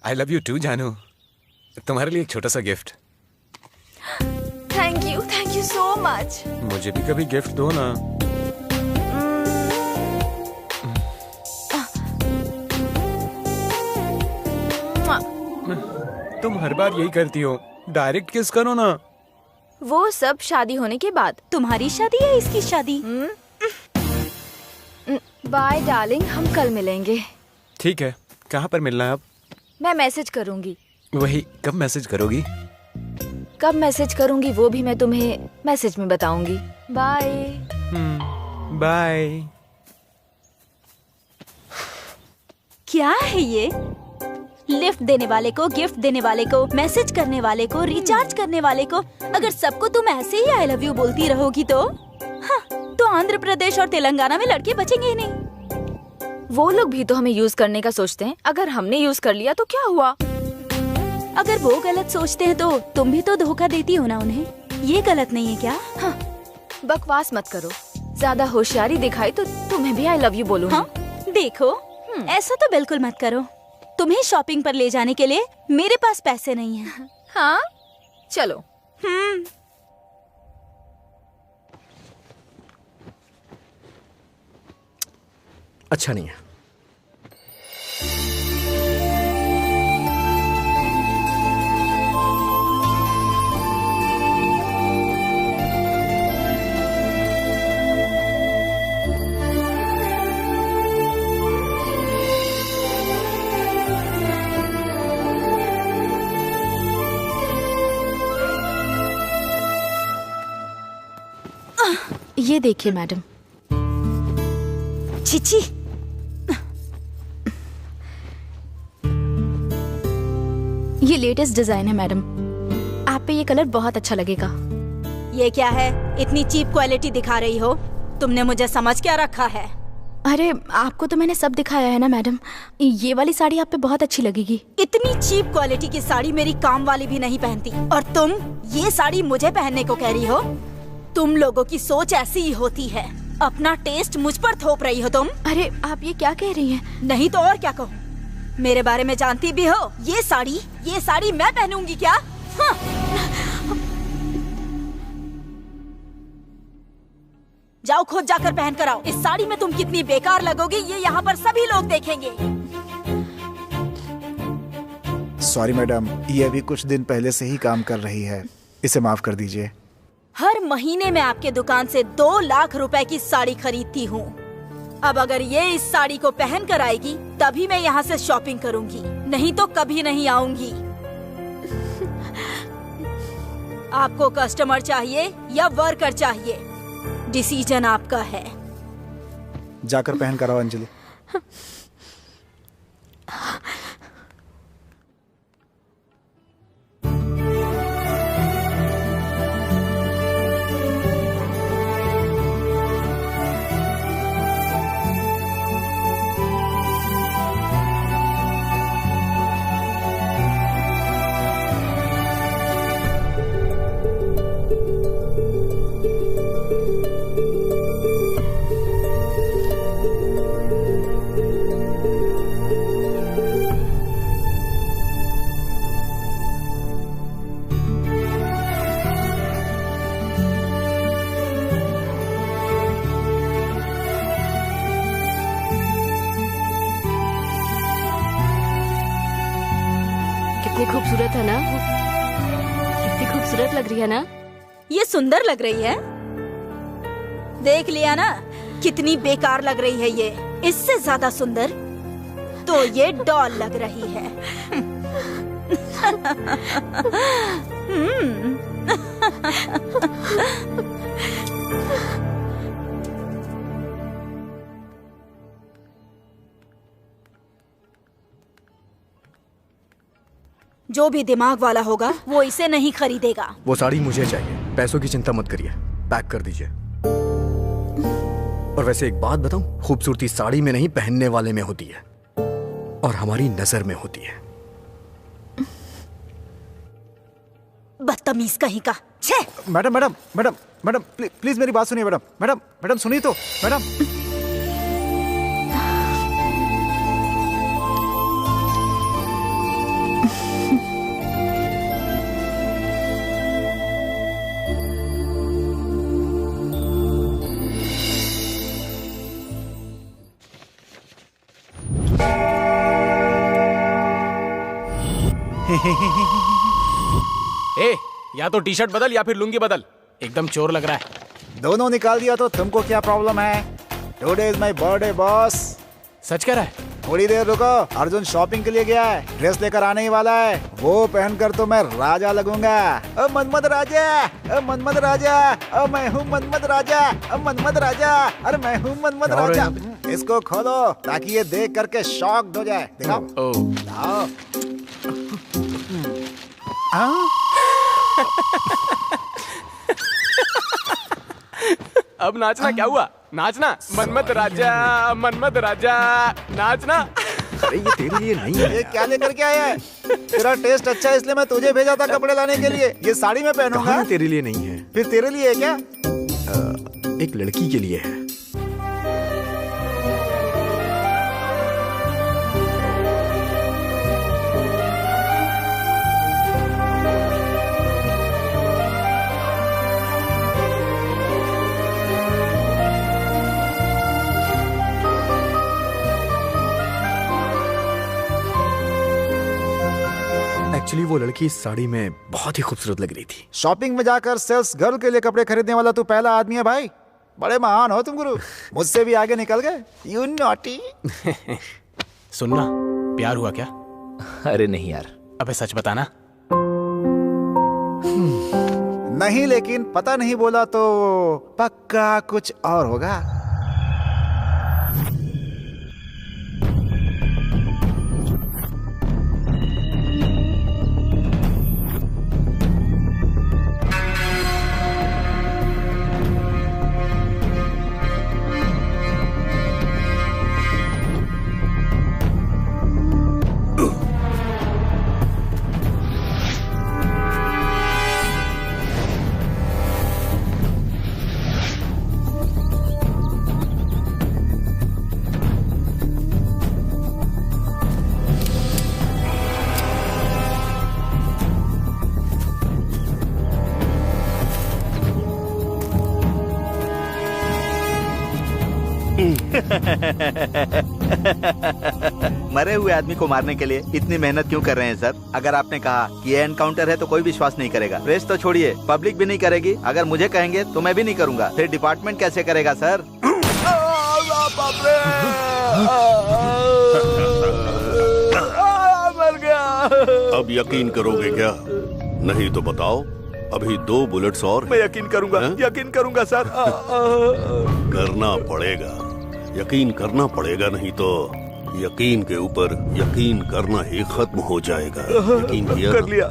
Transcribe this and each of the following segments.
I love you to जानू। तुम्हारे लिए एक छोटा सा gift. Thank you so much. मुझे भी कभी गिफ्ट दो ना। तुम हर बार यही करती हो, डायरेक्ट किस करो ना। वो सब शादी होने के बाद। तुम्हारी शादी या इसकी शादी? बाय डार्लिंग, हम कल मिलेंगे। ठीक है, कहाँ पर मिलना है अब? मैं मैसेज करूंगी। वही, कब मैसेज करोगी? कब मैसेज करूंगी वो भी मैं तुम्हें मैसेज में बताऊंगी। बाय। बाय। क्या है ये? लिफ्ट देने वाले को, गिफ्ट देने वाले को, मैसेज करने वाले को, रिचार्ज करने वाले को। अगर सबको तुम ऐसे ही आई लव यू बोलती रहोगी तो तो आंध्र प्रदेश और तेलंगाना में लड़के बचेंगे ही नहीं। वो लोग भी तो हमें यूज करने का सोचते हैं। अगर हमने यूज कर लिया तो क्या हुआ? अगर वो गलत सोचते हैं तो तुम भी तो धोखा देती हो ना उन्हें। ये गलत नहीं है क्या? हाँ, बकवास मत करो। ज्यादा होशियारी दिखाई तो तुम्हें भी आई लव यू बोलूंगी। हाँ, देखो ऐसा तो बिल्कुल मत करो। तुम्हें शॉपिंग पर ले जाने के लिए मेरे पास पैसे नहीं हैं। हाँ, चलो। अच्छा नहीं है। ये देखिए मैडम। चिची, ये लेटेस्ट डिजाइन है मैडम। आप पे ये कलर बहुत अच्छा लगेगा। ये क्या है? इतनी चीप क्वालिटी दिखा रही हो। तुमने मुझे समझ क्या रखा है? अरे आपको तो मैंने सब दिखाया है ना मैडम। ये वाली साड़ी आप पे बहुत अच्छी लगेगी। इतनी चीप क्वालिटी की साड़ी मेरी काम वाली भी नहीं पहनती, और तुम ये साड़ी मुझे पहनने को कह रही हो? तुम लोगों की सोच ऐसी ही होती है। अपना टेस्ट मुझ पर थोप रही हो तुम। अरे आप ये क्या कह रही हैं? नहीं तो और क्या कहूँ? मेरे बारे में जानती भी हो। ये साड़ी मैं पहनूंगी क्या? हाँ। जाओ खुद जाकर पहन कर आओ। इस साड़ी में तुम कितनी बेकार लगोगी ये यहाँ पर सभी लोग देखेंगे। सॉरी मैडम, ये अभी कुछ दिन पहले से ही काम कर रही है, इसे माफ कर दीजिए। हर महीने मैं आपके दुकान से 2 लाख रुपए की साड़ी खरीदती हूँ। अब अगर ये इस साड़ी को पहन कर आएगी तभी मैं यहाँ से शॉपिंग करूँगी, नहीं तो कभी नहीं आऊंगी। आपको कस्टमर चाहिए या वर्कर चाहिए, डिसीजन आपका है। जाकर पहन कर आओ अंजलि। कितनी खूबसूरत है ना? कितनी खूबसूरत लग रही है ना? ये सुंदर लग रही है। देख लिया ना कितनी बेकार लग रही है ये। इससे ज्यादा सुंदर तो ये डॉल लग रही है। जो भी दिमाग वाला होगा वो इसे नहीं खरीदेगा। वो साड़ी मुझे चाहिए, पैसों की चिंता मत करिए, पैक कर दीजिए। और वैसे एक बात बताऊं, खूबसूरती साड़ी में नहीं पहनने वाले में होती है, और हमारी नजर में होती है। बदतमीज कहीं का। छे! Madam madam madam madam please मेरी बात सुनिए मैडम। मैडम मैडम सुनिए तो मैडम। ए, या तो टी शर्ट बदल या फिर लुंगी बदल, एकदम चोर लग रहा है। दोनों निकाल दिया तो तुमको क्या प्रॉब्लम है? Today is my birthday boss. सच कह रहा है? थोड़ी देर रुको, अर्जुन शॉपिंग के लिए गया है, ड्रेस लेकर आने ही वाला है। वो पहनकर तो मैं राजा लगूंगा। मनमद राजा, मनमद राजा, मैं हूँ मनमद राजा, मनमद राजा, अरे मैं हूँ मनमद राजा। इसको खोलो ताकि ये देख करके शॉक्ड हो जाए। दिखाओ। आओ। अब नाचना। क्या हुआ? नाचना। मनमत राजा, मनमत राजा, नाचना। अरे ये तेरे लिए नहीं है। ये क्या लेकर के आया है? तेरा टेस्ट अच्छा है इसलिए मैं तुझे भेजा था कपड़े लाने के लिए। ये साड़ी मैं पहनूंगा। कहाँ तेरे लिए नहीं है? फिर तेरे लिए है क्या? एक लड़की के लिए है। एक्चुअली वो लड़की इस साड़ी में बहुत ही खूबसूरत लग रही थी। शॉपिंग में जाकर सेल्स गर्ल के लिए कपड़े खरीदने वाला तू पहला आदमी है भाई। बड़े महान हो तुम गुरु, मुझसे भी आगे निकल गए। You naughty. सुनना, प्यार हुआ क्या? अरे नहीं यार। अबे सच बताना। नहीं, लेकिन पता नहीं बोला तो पक्का कुछ और होगा। मरे हुए आदमी को मारने के लिए इतनी मेहनत क्यों कर रहे हैं सर? अगर आपने कहा कि ये एनकाउंटर है तो कोई विश्वास नहीं करेगा। प्रेस तो छोड़िए, पब्लिक भी नहीं करेगी। अगर मुझे कहेंगे तो मैं भी नहीं करूंगा। फिर डिपार्टमेंट कैसे करेगा सर? मर गया। अब यकीन करोगे क्या? नहीं तो बताओ। अभी 2 बुलेट्स और। मैं यकीन करूंगा, यकीन करूंगा सर। करना पड़ेगा, यकीन करना पड़ेगा, नहीं तो यकीन के ऊपर यकीन करना ही खत्म हो जाएगा। यकीन किया? कर लिया।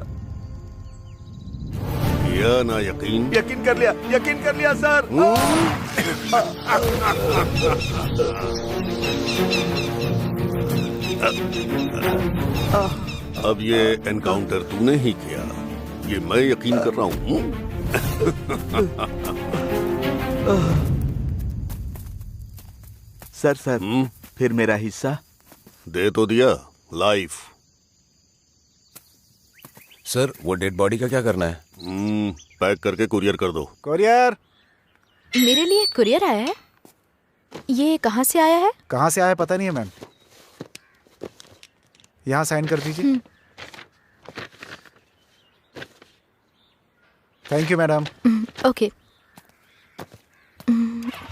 किया ना यकीन? यकीन कर लिया, यकीन कर लिया सर। अब ये एनकाउंटर तूने ही किया, ये मैं यकीन कर रहा हूँ। सर फिर मेरा हिस्सा दे तो दिया। लाइफ। सर, वो डेड बॉडी का क्या करना है? पैक करके कुरियर कर दो। कुरियर? मेरे लिए कुरियर आया है? ये कहाँ से आया है? कहाँ से आया पता नहीं है मैम। यहाँ साइन कर दीजिए। Thank you madam. ओके।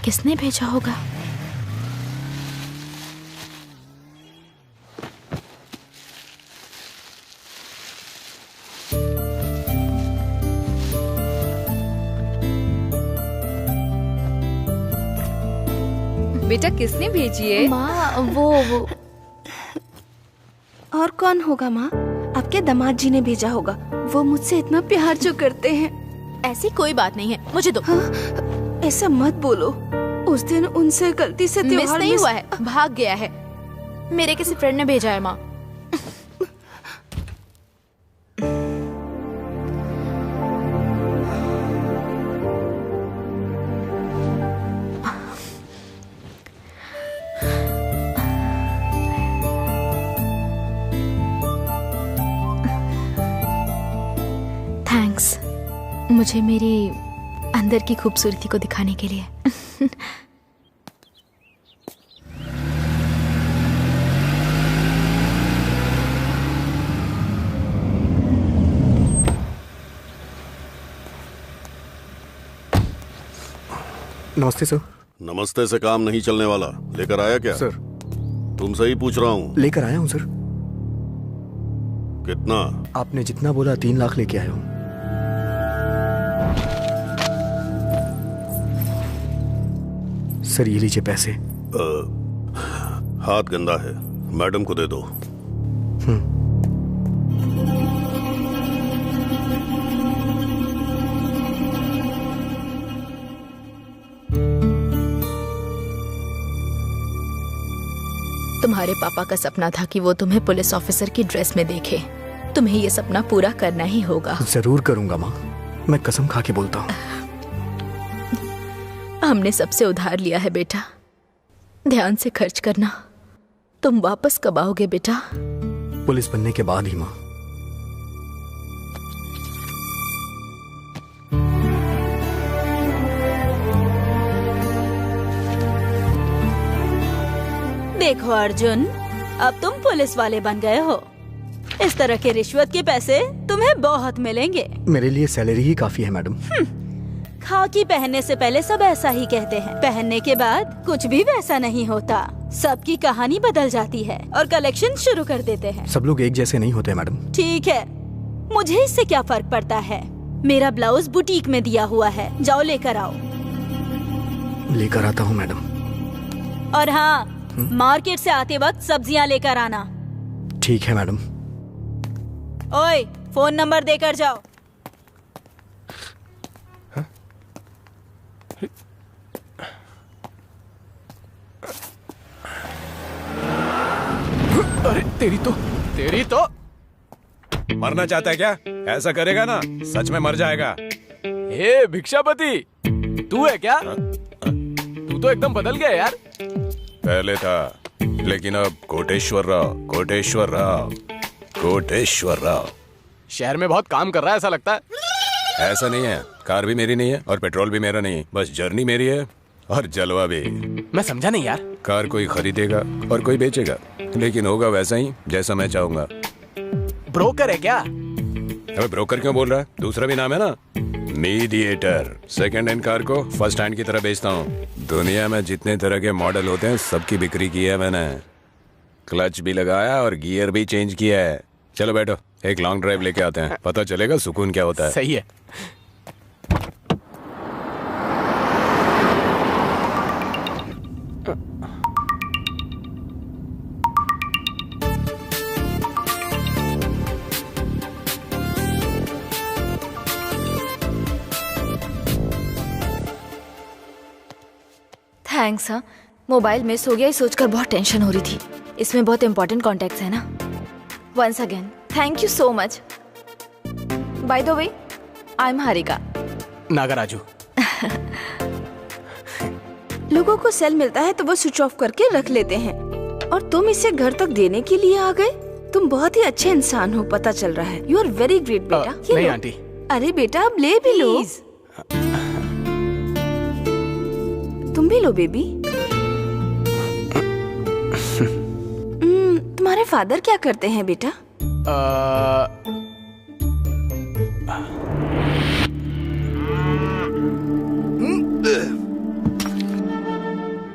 किसने भेजा होगा? बेटा किसने भेजी है? माँ, वो और कौन होगा माँ? आपके दामाद जी ने भेजा होगा। वो मुझसे इतना प्यार जो करते हैं। ऐसी कोई बात नहीं है, मुझे दो। हाँ, ऐसा मत बोलो। उस दिन उनसे गलती से मिस त्योहार नहीं हुआ है, भाग गया है। मेरे किसी फ्रेंड ने भेजा है माँ। थैंक्स, मुझे मेरी अंदर की खूबसूरती को दिखाने के लिए। नमस्ते सर। नमस्ते से काम नहीं चलने वाला। लेकर आया क्या? सर तुमसे ही पूछ रहा हूँ। लेकर आया हूँ सर। कितना? आपने जितना बोला 3 लाख लेके आया हूँ। सर ये लीजिए पैसे। हाथ गंदा है, मैडम को दे दो। तुम्हारे पापा का सपना था कि वो तुम्हें पुलिस ऑफिसर की ड्रेस में देखे। तुम्हें ये सपना पूरा करना ही होगा। जरूर करूंगा माँ, मैं कसम खा के बोलता हूँ। हमने सबसे उधार लिया है बेटा, ध्यान से खर्च करना। तुम वापस कब आओगे बेटा? पुलिस बनने के बाद ही माँ। देखो अर्जुन, अब तुम पुलिस वाले बन गए हो। इस तरह के रिश्वत के पैसे तुम्हें बहुत मिलेंगे। मेरे लिए सैलरी ही काफी है मैडम। खाकी पहनने से पहले सब ऐसा ही कहते हैं, पहनने के बाद कुछ भी वैसा नहीं होता। सबकी कहानी बदल जाती है और कलेक्शन शुरू कर देते हैं। सब लोग एक जैसे नहीं होते मैडम। ठीक है, मुझे इससे क्या फर्क पड़ता है? मेरा ब्लाउज बुटीक में दिया हुआ है, जाओ लेकर आओ। लेकर आता हूँ मैडम। और हाँ, मार्केट से आते वक्त सब्जियाँ लेकर आना। ठीक है मैडम। ओए, फोन नंबर देकर जाओ। अरे तेरी तो मरना चाहता है क्या? ऐसा करेगा ना सच में मर जाएगा। हे भिक्षापति, तू है क्या? तू तो एकदम बदल गया यार। पहले था, लेकिन अब कोटेश्वर राव। शहर में बहुत काम कर रहा है ऐसा लगता है। ऐसा नहीं है, कार भी मेरी नहीं है और पेट्रोल भी मेरा नहीं है, बस जर्नी मेरी है और जलवा भी। मैं समझा नहीं यार। कार कोई खरीदेगा और कोई बेचेगा, लेकिन होगा वैसा ही जैसा मैं चाहूंगा। ब्रोकर है क्या? अबे ब्रोकर क्यों बोल रहा है? दूसरा भी नाम है ना, मीडिएटर। सेकंड हैंड कार को फर्स्ट हैंड की तरह बेचता हूँ। दुनिया में जितने तरह के मॉडल होते हैं सबकी बिक्री की है मैंने। क्लच भी लगाया और गियर भी चेंज किया है। चलो बैठो, एक लॉन्ग ड्राइव लेके आते हैं, पता चलेगा सुकून क्या होता है। सही है। थैंक्स। हाँ, मोबाइल मिस हो गया, ये सोचकर बहुत टेंशन हो रही थी। इसमें बहुत इंपॉर्टेंट कॉन्टैक्ट्स है ना। Once again thank you so much. By the way, I am Harika. Nagaraju. लोगों को सेल मिलता है तो वो स्विच ऑफ करके रख लेते हैं, और तुम इसे घर तक देने के लिए आ गए। तुम बहुत ही अच्छे इंसान हो, पता चल रहा है। यू आर वेरी ग्रेट बेटा। नहीं आंटी। अरे बेटा अब ले भी लो। तुम भी लो बेबी। तुम्हारे फादर क्या करते हैं बेटा?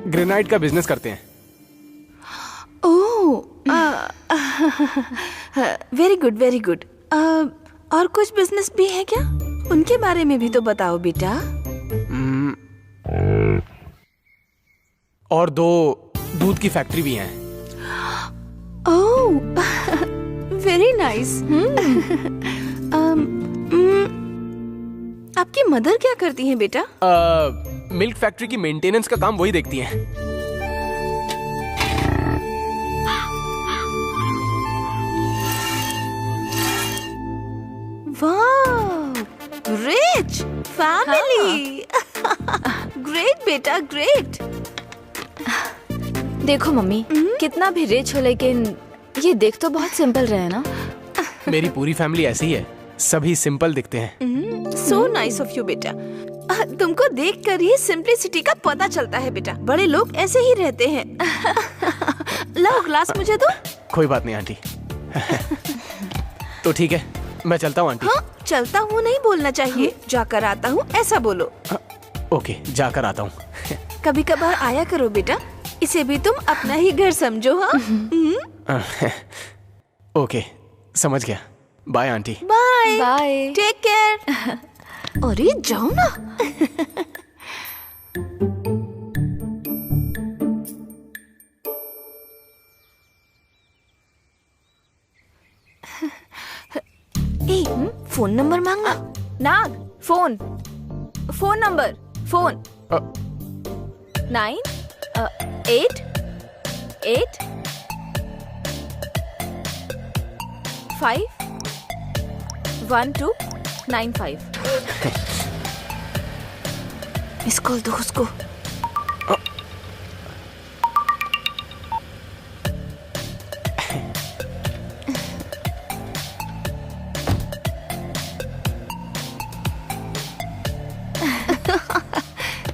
ग्रेनाइट का बिजनेस करते हैं। ओह, वेरी गुड वेरी गुड। और कुछ बिजनेस भी है क्या? उनके बारे में भी तो बताओ बेटा। और 2 दूध की फैक्ट्री भी हैं। ओह, वेरी नाइस। आपकी मदर क्या करती हैं बेटा? मिल्क फैक्ट्री की मेंटेनेंस का काम वही देखती हैं। वाह, रिच फैमिली। ग्रेट बेटा, ग्रेट। देखो मम्मी, कितना भी रिच हो लेकिन ये देख तो बहुत सिंपल रहे ना। मेरी पूरी फैमिली ऐसी ही है, सभी सिंपल दिखते हैं। सो नाइस ऑफ यू बेटा। तुमको देखकर ही सिंपलिसिटी का पता चलता है बेटा। बड़े लोग ऐसे ही रहते हैं। लाओ ग्लास मुझे दो। कोई बात नहीं आंटी। तो ठीक है, मैं चलता हूँ आंटी। हाँ, चलता हूँ नहीं बोलना चाहिए, जाकर आता हूँ ऐसा बोलो। ओके, जाकर आता हूँ। कभी कभार आया करो बेटा, इसे भी तुम अपना ही घर समझो। हाँ ओके, समझ गया। Bye aunty. Bye bye. Take care. अरे जाओ ना। ए, फोन नंबर मांगना। नाग, phone number, phone 9 8 8 5 1 2 9 5। Miss call दो उसको।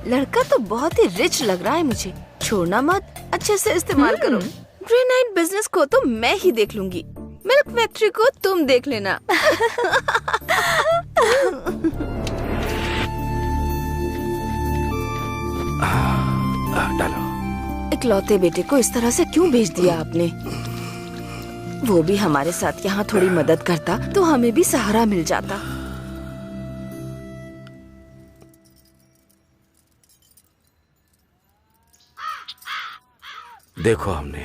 लड़का तो बहुत ही रिच लग रहा है मुझे। छोड़ना मत, अच्छे से इस्तेमाल करो। ग्रेनाइट बिजनेस को तो मैं ही देख लूंगी, मिल्क फैक्ट्री को तुम देख लेना। डालो। इकलौते बेटे को इस तरह से क्यों भेज दिया आपने? वो भी हमारे साथ यहाँ थोड़ी मदद करता तो हमें भी सहारा मिल जाता। देखो, हमने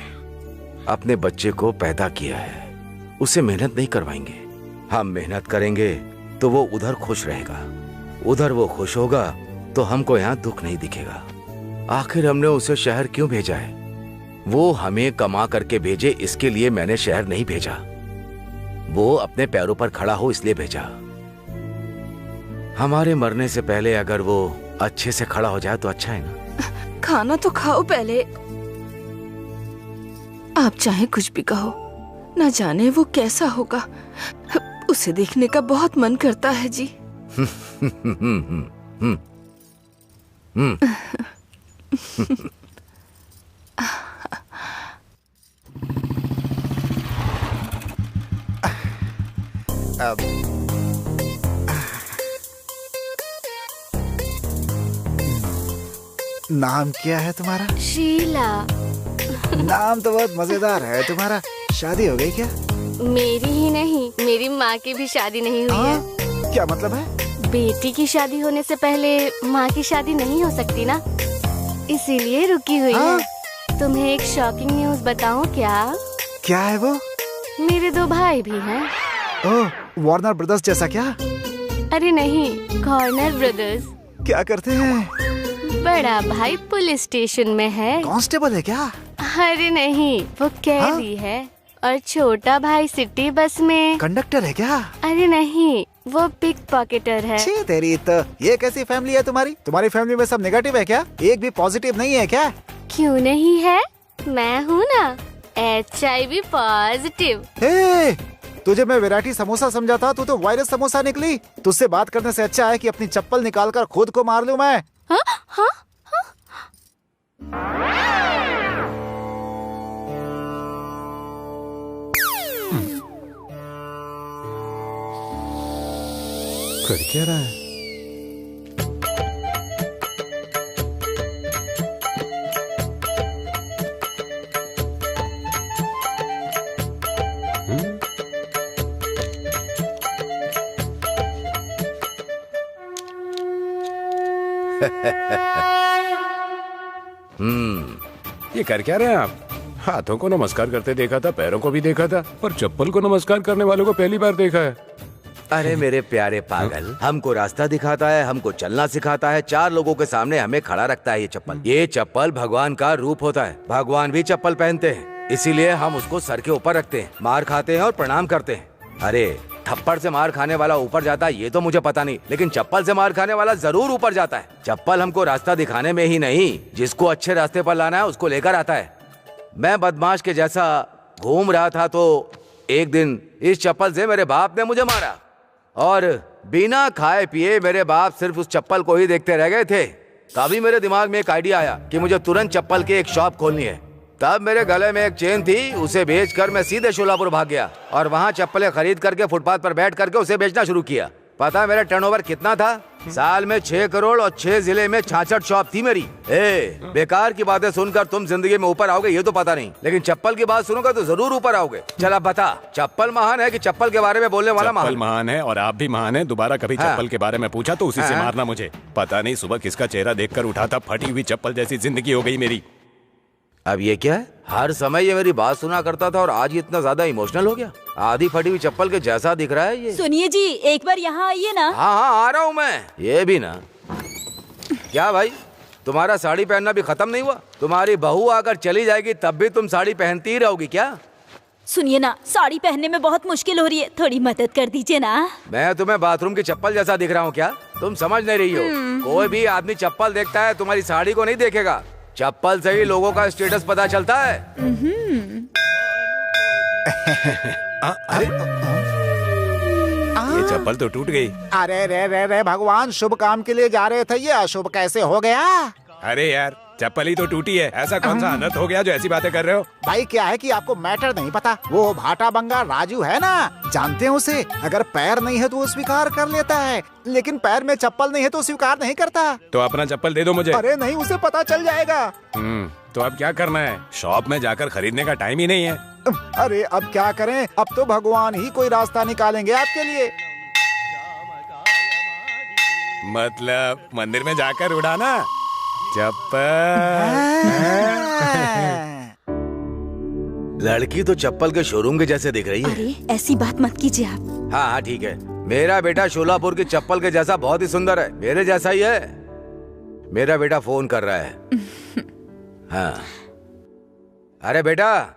अपने बच्चे को पैदा किया है, उसे मेहनत नहीं करवाएंगे। हम मेहनत करेंगे तो वो उधर खुश रहेगा, उधर वो खुश होगा तो हमको यहाँ दुख नहीं दिखेगा। आखिर हमने उसे शहर क्यों भेजा है? वो हमें कमा करके भेजे, इसके लिए मैंने शहर नहीं भेजा। वो अपने पैरों पर खड़ा हो इसलिए भेजा। हमारे मरने से पहले अगर वो अच्छे से खड़ा हो जाए तो अच्छा है ना। खाना तो खाओ पहले। आप चाहे कुछ भी कहो, न जाने वो कैसा होगा। उसे देखने का बहुत मन करता है जी। नाम क्या है तुम्हारा? शीला। नाम तो बहुत मजेदार है तुम्हारा। शादी हो गई क्या? मेरी ही नहीं, मेरी माँ की भी शादी नहीं हुई है। क्या मतलब है? बेटी की शादी होने से पहले माँ की शादी नहीं हो सकती ना, इसीलिए रुकी हुई है। तुम्हें एक शॉकिंग न्यूज बताऊं क्या? क्या है वो? मेरे 2 भाई भी हैं। ओह, वार्नर ब्रदर्स जैसा क्या? अरे नहीं, कॉर्नर ब्रदर्स। क्या करते हैं? बड़ा भाई पुलिस स्टेशन में है। कांस्टेबल है क्या? अरे नहीं, वो कैदी है। और छोटा भाई सिटी बस में कंडक्टर है क्या? अरे नहीं, वो पिक पॉकेटर है। छी तेरी तो, ये कैसी फैमिली है तुम्हारी? तुम्हारी फैमिली में सब नेगेटिव है क्या? एक भी पॉजिटिव नहीं है क्या? क्यों नहीं है, मैं हूँ ना HIV पॉजिटिव। तुझे मैं वैरायटी समोसा समझा था, तू तो वायरस समोसा निकली। तुझसे बात करने से अच्छा है कि अपनी चप्पल निकाल कर खुद को मार लूं मैं। हाँ? हाँ? हाँ? कर क्या रहा है? ये कर क्या रहे हैं आप? हाथों को नमस्कार करते देखा था, पैरों को भी देखा था, पर चप्पल को नमस्कार करने वालों को पहली बार देखा है। अरे मेरे प्यारे पागल, हमको रास्ता दिखाता है, हमको चलना सिखाता है, 4 लोगों के सामने हमें खड़ा रखता है। ये चप्पल भगवान का रूप होता है। भगवान भी चप्पल पहनते हैं, इसीलिए हम उसको सर के ऊपर रखते हैं, मार खाते हैं और प्रणाम करते हैं। अरे थप्पड़ से मार खाने वाला ऊपर जाता है ये तो मुझे पता नहीं, लेकिन चप्पल से मार खाने वाला जरूर ऊपर जाता है। चप्पल हमको रास्ता दिखाने में ही नहीं, जिसको अच्छे रास्ते पर लाना है उसको लेकर आता है। मैं बदमाश के जैसा घूम रहा था तो एक दिन इस चप्पल से मेरे बाप ने मुझे मारा, और बिना खाए पिए मेरे बाप सिर्फ उस चप्पल को ही देखते रह गए थे। तभी मेरे दिमाग में एक आइडिया आया कि मुझे तुरंत चप्पल की एक शॉप खोलनी है। तब मेरे गले में एक चेन थी, उसे बेचकर मैं सीधे शोलापुर भाग गया और वहाँ चप्पलें खरीद करके फुटपाथ पर बैठ करके उसे बेचना शुरू किया। पता है मेरा टर्नओवर कितना था? साल में 6 करोड़ और 6 जिले में 66 शॉप थी मेरी। बेकार की बातें सुनकर तुम जिंदगी में ऊपर आओगे ये तो पता नहीं, लेकिन चप्पल की बात सुनोगे तो जरूर ऊपर आओगे। चल अब बता, चप्पल महान है कि चप्पल के बारे में बोलने वाला महान? चप्पल महान है और आप भी महान है। दोबारा कभी चप्पल के बारे में पूछा तो उसी से मारना मुझे। पता नहीं सुबह किसका चेहरा देखकर उठा था, फटी हुई चप्पल जैसी जिंदगी हो गई मेरी। अब ये क्या है? हर समय ये मेरी बात सुना करता था और आज ये इतना ज्यादा इमोशनल हो गया। आधी फटी हुई चप्पल के जैसा दिख रहा है ये। सुनिए जी, एक बार यहाँ आइए ना। हाँ आ रहा हूँ मैं। ये भी ना, क्या भाई तुम्हारा साड़ी पहनना भी खत्म नहीं हुआ? तुम्हारी बहू आकर चली जाएगी तब भी तुम साड़ी पहनती ही रहोगी क्या? सुनिए ना, साड़ी पहनने में बहुत मुश्किल हो रही है, थोड़ी मदद कर दीजिए ना। मैं तुम्हें बाथरूम की चप्पल जैसा दिख रहा हूँ क्या? तुम समझ नहीं रही हो। कोई भी आदमी चप्पल देखता है, तुम्हारी साड़ी को नहीं देखेगा। चप्पल से ही लोगों का स्टेटस पता चलता है। ये चप्पल तो टूट गई। अरे रे भगवान, शुभ काम के लिए जा रहे थे, ये अशुभ कैसे हो गया? अरे यार चप्पल ही तो टूटी है, ऐसा कौन सा अनर्थ हो गया जो ऐसी बातें कर रहे हो? भाई क्या है कि आपको मैटर नहीं पता। वो भाटा बंगा राजू है ना, जानते हैं उसे? अगर पैर नहीं है तो वो स्वीकार कर लेता है, लेकिन पैर में चप्पल नहीं है तो स्वीकार नहीं करता। तो अपना चप्पल दे दो मुझे। अरे नहीं, उसे पता चल जाएगा। तो अब क्या करना है? शॉप में जाकर खरीदने का टाइम ही नहीं है। अरे अब क्या करें, अब तो भगवान ही कोई रास्ता निकालेंगे आपके लिए। मतलब मंदिर में जाकर उड़ाना चप्पल। लड़की तो चप्पल के शोरूम के जैसे दिख रही है। अरे ऐसी बात मत कीजिए आप। हाँ ठीक है, मेरा बेटा शोलापुर की चप्पल के जैसा बहुत ही सुंदर है, मेरे जैसा ही है। मेरा बेटा फोन कर रहा है। हाँ अरे बेटा,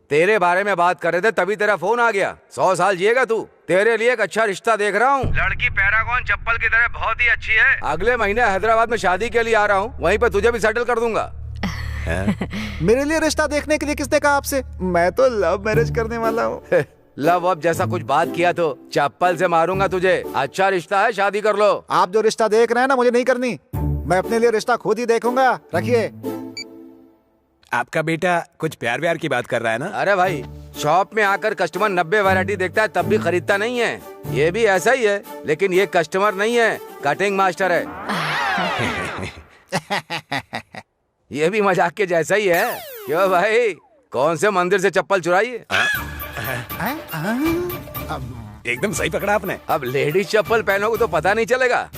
तेरे बारे में बात कर रहे थे तभी तेरा फोन आ गया। 100 साल जिएगा तू। तेरे लिए एक अच्छा रिश्ता देख रहा हूँ। लड़की पैरागॉन चप्पल की तरह बहुत ही अच्छी है। अगले महीने हैदराबाद में शादी के लिए आ रहा हूँ, वहीं पे तुझे भी सेटल कर दूंगा। मेरे लिए रिश्ता देखने के लिए किसने कहा आपसे? मैं तो लव मैरिज करने वाला हूँ। लव अब जैसा कुछ बात किया तो चप्पल से मारूंगा तुझे। अच्छा रिश्ता है, शादी कर लो। आप जो रिश्ता देख रहे हैं ना, मुझे नहीं करनी। मैं अपने लिए रिश्ता खुद ही देखूंगा। रखिए। आपका बेटा कुछ प्यार व्यार की बात कर रहा है ना? अरे भाई, शॉप में आकर कस्टमर 90 वैरायटी देखता है तब भी खरीदता नहीं है। ये भी ऐसा ही है, लेकिन ये कस्टमर नहीं है, कटिंग मास्टर है। ये भी मजाक के जैसा ही है। क्यों भाई, कौन से मंदिर से चप्पल चुराई है? एकदम सही पकड़ा आपने। अब लेडीज चप्पल पहनोगे तो पता नहीं चलेगा।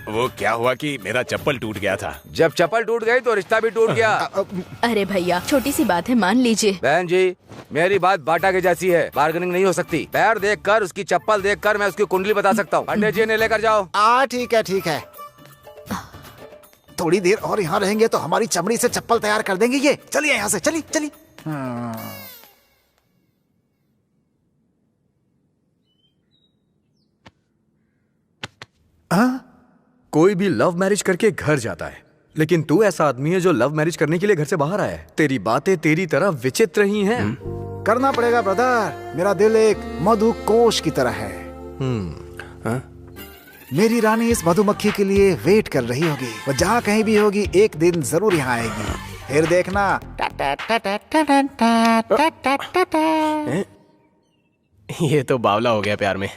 वो क्या हुआ कि मेरा चप्पल टूट गया था। जब चप्पल टूट गई तो रिश्ता भी टूट गया। अरे भैया, छोटी सी बात है, मान लीजिए। बहन जी, मेरी बात बाटा के जैसी है, बार्गेनिंग नहीं हो सकती। पैर देखकर, उसकी चप्पल देखकर मैं उसकी कुंडली बता सकता हूँ। पंडित जी ने लेकर जाओ। ठीक है ठीक है। थोड़ी देर और यहाँ रहेंगे तो हमारी चमड़ी से चप्पल तैयार कर देंगे ये। चलिए यहाँ से, चलिए चलिए। कोई भी लव मैरिज करके घर जाता है, लेकिन तू ऐसा आदमी है जो लव मैरिज करने के लिए घर से बाहर आया है। तेरी बातें तेरी तरह विचित्र ही हैं। करना पड़ेगा ब्रदर, मेरा दिल एक मधुकोश की तरह है। मेरी रानी इस मधुमक्खी के लिए वेट कर रही होगी। वो जहाँ कहीं भी होगी एक दिन जरूर यहाँ आएगी। फिर देखना। ये तो बावला हो गया प्यार में।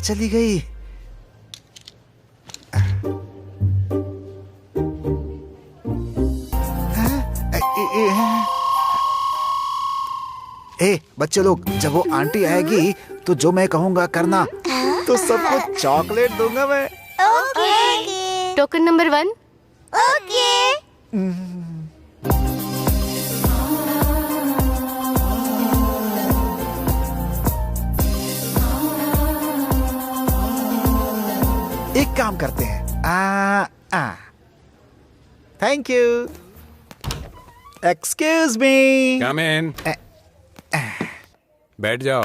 चली गई। बच्चे लोग, जब वो आंटी आएगी तो जो मैं कहूँगा करना, तो सबको चॉकलेट दूंगा मैं। ओके। Token number 1। ओके। एक काम करते हैं। Thank you. Excuse me. Come in. बैठ जाओ।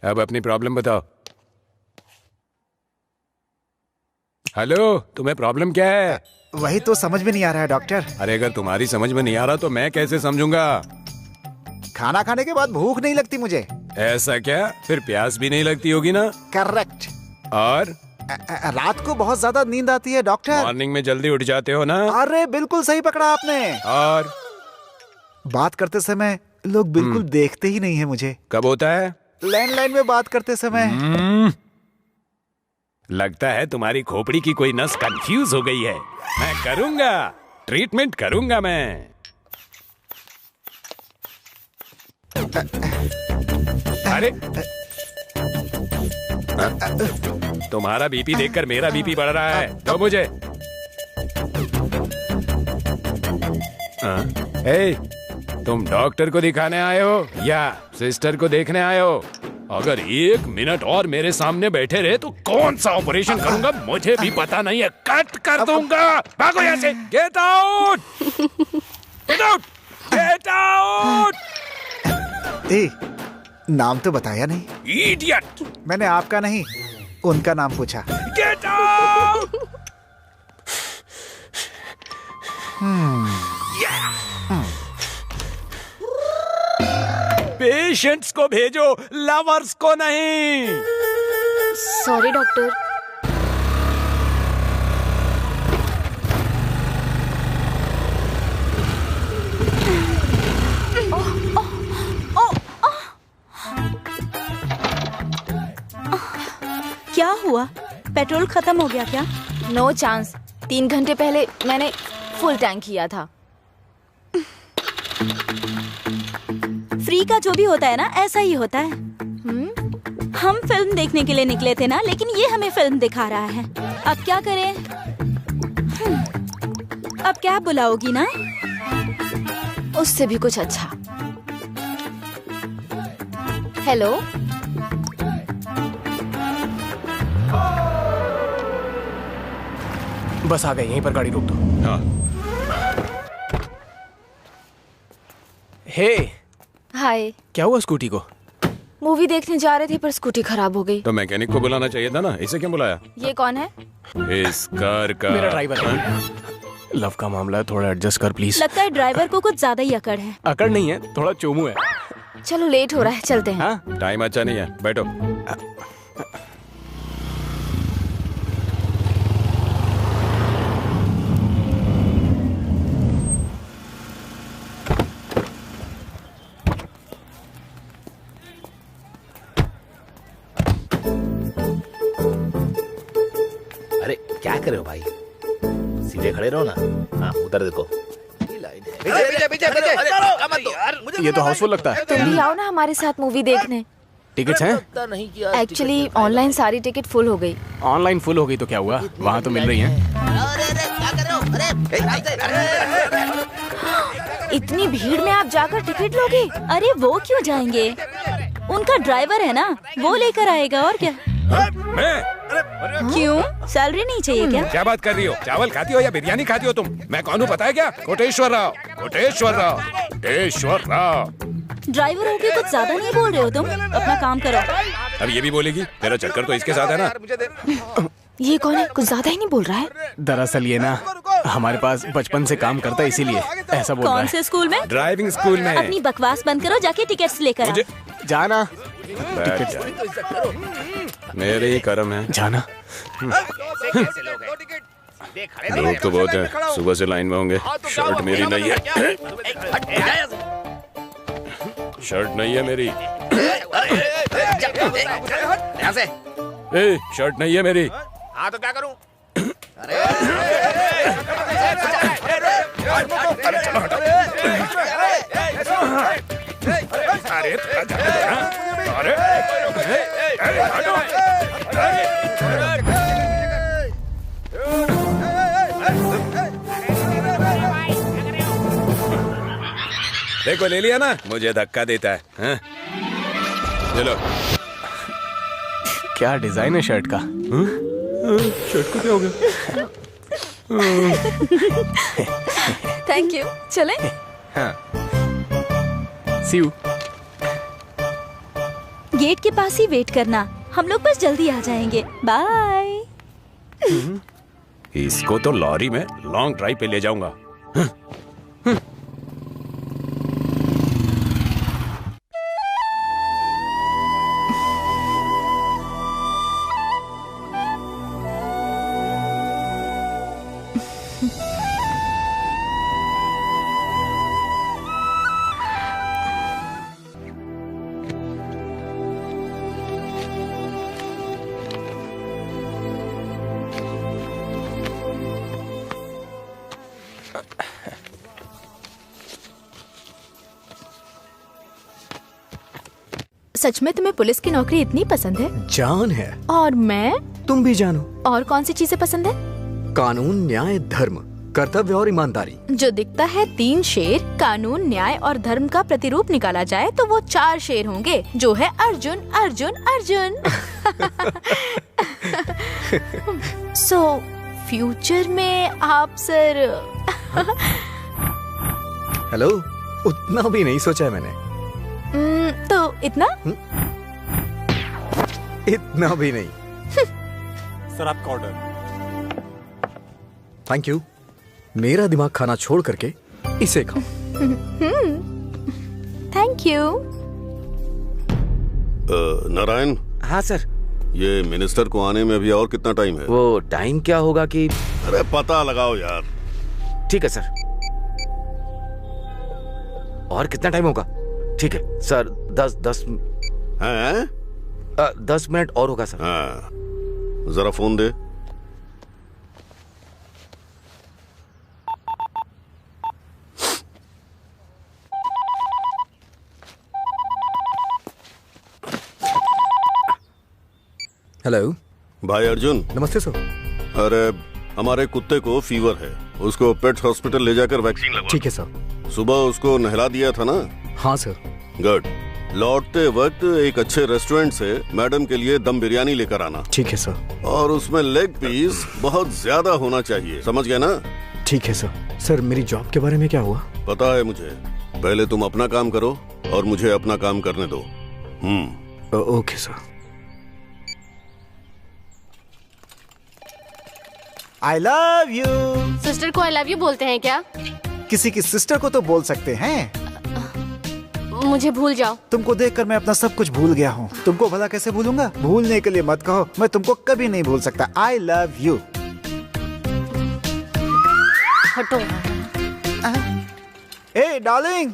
अब अपनी प्रॉब्लम बताओ। हेलो, तुम्हें प्रॉब्लम क्या है? वही तो समझ में नहीं आ रहा है डॉक्टर। अरे अगर तुम्हारी समझ में नहीं आ रहा तो मैं कैसे समझूंगा? खाना खाने के बाद भूख नहीं लगती मुझे। ऐसा क्या? फिर प्यास भी नहीं लगती होगी ना? करेक्ट। और रात को बहुत ज्यादा नींद आती है डॉक्टर। मॉर्निंग में जल्दी उठ जाते हो ना? अरे बिल्कुल सही पकड़ा आपने। और बात करते समय लोग बिल्कुल देखते ही नहीं है मुझे। कब होता है? लैंडलाइन में बात करते समय। लगता है तुम्हारी खोपड़ी की कोई नस कंफ्यूज हो गई है। मैं करूंगा, ट्रीटमेंट करूंगा मैं। अरे तुम्हारा बीपी देखकर मेरा बीपी बढ़ रहा है तो मुझे ए, तुम डॉक्टर को दिखाने आए हो या सिस्टर को देखने आए हो? अगर 1 मिनट और मेरे सामने बैठे रहे तो कौन सा ऑपरेशन करूंगा मुझे भी पता नहीं है। कट कर दूंगा। भागो यहाँ से। Get out, get out, get out. ए, नाम तो बताया नहीं। इडियट। मैंने आपका नहीं उनका नाम पूछा। Get out. पेशेंट्स को भेजो, लवर्स को नहीं। Sorry doctor. क्या हुआ? पेट्रोल खत्म हो गया क्या? No chance. 3 घंटे पहले मैंने फुल टैंक किया था। फ्री का जो भी होता है ना ऐसा ही होता है। हम फिल्म देखने के लिए निकले थे ना, लेकिन ये हमें फिल्म दिखा रहा है। अब क्या करें? अब क्या बुलाओगी ना? उससे भी कुछ अच्छा। हेलो, बस आ गए, यहीं पर गाड़ी रोक दो। हाँ। हे, हाय। क्या हुआ स्कूटी को? मूवी देखने जा रहे थे पर स्कूटी खराब हो गई। तो मैकेनिक को बुलाना चाहिए था ना, इसे क्यों बुलाया? ये कौन है? इस कार का मेरा ड्राइवर है। लव का मामला है, थोड़ा एडजस्ट कर प्लीज। लगता है ड्राइवर को कुछ ज्यादा ही अकड़ है। अकड़ नहीं है, थोड़ा चोमू है। चलो लेट हो रहा है, चलते हैं। हाँ? टाइम अच्छा नहीं है, बैठो। अरे क्या कर रहे हो भाई? सीधे खड़े रहो ना। हाँ उधर देखो। ये तो हाउसफुल लगता है। तुम भी आओ ना हमारे साथ मूवी देखने। टिकट्स हैं? एक्चुअली ऑनलाइन सारी टिकट फुल हो गई। ऑनलाइन फुल हो गई तो क्या हुआ? वहाँ तो मिल रही हैं। इतनी भीड़ में आप जाकर टिकट लोगे? अरे वो क्यों जाएंगे? उनका ड्राइवर है ना, वो लेकर आएगा। और क्या? मैं? क्यों? सैलरी नहीं चाहिए क्या? क्या बात कर रही हो? चावल खाती हो या बिरयानी खाती हो तुम? मैं कौन हूँ पता है क्या? कोटेश्वर राव, कोटेश्वर राव, कोटेश्वर राव। ड्राइवर होके कुछ ज्यादा नहीं बोल रहे हो तुम? अपना काम करो। अब ये भी बोलेगी? तेरा चक्कर तो इसके साथ है ना। ये कौन है? कुछ ज्यादा ही नहीं बोल रहा है। दरअसल ये ना हमारे पास बचपन से काम करता है, इसीलिए ऐसा बोल रहा है। कौन से स्कूल में? ड्राइविंग स्कूल में। अपनी बकवास बंद करो, जाके टिकट्स लेकर आओ। जाना। मेरे ही कर्म है। जाना। लोग तो बहुत है, सुबह से लाइन में होंगे। शर्ट मेरी नहीं है। शर्ट नहीं है मेरी। ए, शर्ट नहीं है मेरी। हाँ तो क्या करूं? देखो ले लिया ना, मुझे धक्का देता है, हाँ? चलो। क्या डिजाइन है शर्ट का? शर्ट को क्या हो गया? Thank you. चले? हाँ। See you. गेट के पास ही वेट करना, हम लोग बस जल्दी आ जाएंगे। बाय। इसको तो लॉरी में लॉन्ग ड्राइव पे ले जाऊंगा। सच में तुम्हें पुलिस की नौकरी इतनी पसंद है? जान है। और मैं? तुम भी जानो। और कौन सी चीजें पसंद है? कानून, न्याय, धर्म, कर्तव्य और ईमानदारी। जो दिखता है 3 शेर, कानून, न्याय और धर्म का प्रतिरूप निकाला जाए तो वो 4 शेर होंगे, जो है अर्जुन अर्जुन अर्जुन। सो फ्यूचर में आप सर। हेलो, उतना भी नहीं सोचा है मैंने। तो इतना? इतना भी नहीं। सर आपका ऑर्डर। Thank you. मेरा दिमाग खाना छोड़ करके इसे खाओ। Thank you. नारायण। हाँ सर। ये मिनिस्टर को आने में अभी और कितना टाइम है? वो टाइम क्या होगा कि? अरे पता लगाओ यार। ठीक है सर। और कितना टाइम होगा? ठीक है सर, 10 हैं? 10 मिनट और होगा सर। हाँ, जरा फोन दे। हेलो भाई अर्जुन। नमस्ते सर। अरे हमारे कुत्ते को फीवर है, उसको पेट हॉस्पिटल ले जाकर वैक्सीन लगवा। ठीक है सर। सुबह उसको नहला दिया था ना? हाँ सर। गुड। लौटते वक्त एक अच्छे रेस्टोरेंट से मैडम के लिए दम बिरयानी लेकर आना। ठीक है सर। और उसमें लेग पीस बहुत ज्यादा होना चाहिए, समझ गए ना? ठीक है सर। सर मेरी जॉब के बारे में क्या हुआ? पता है मुझे, पहले तुम अपना काम करो और मुझे अपना काम करने दो। Okay sir. I love you. Sister को आई लव यू बोलते हैं क्या? किसी की सिस्टर को तो बोल सकते हैं। मुझे भूल जाओ। तुमको देखकर मैं अपना सब कुछ भूल गया हूँ। तुमको भला कैसे भूलूंगा? भूलने के लिए मत कहो, मैं तुमको कभी नहीं भूल सकता। आई लव यू। हटो। ए डार्लिंग।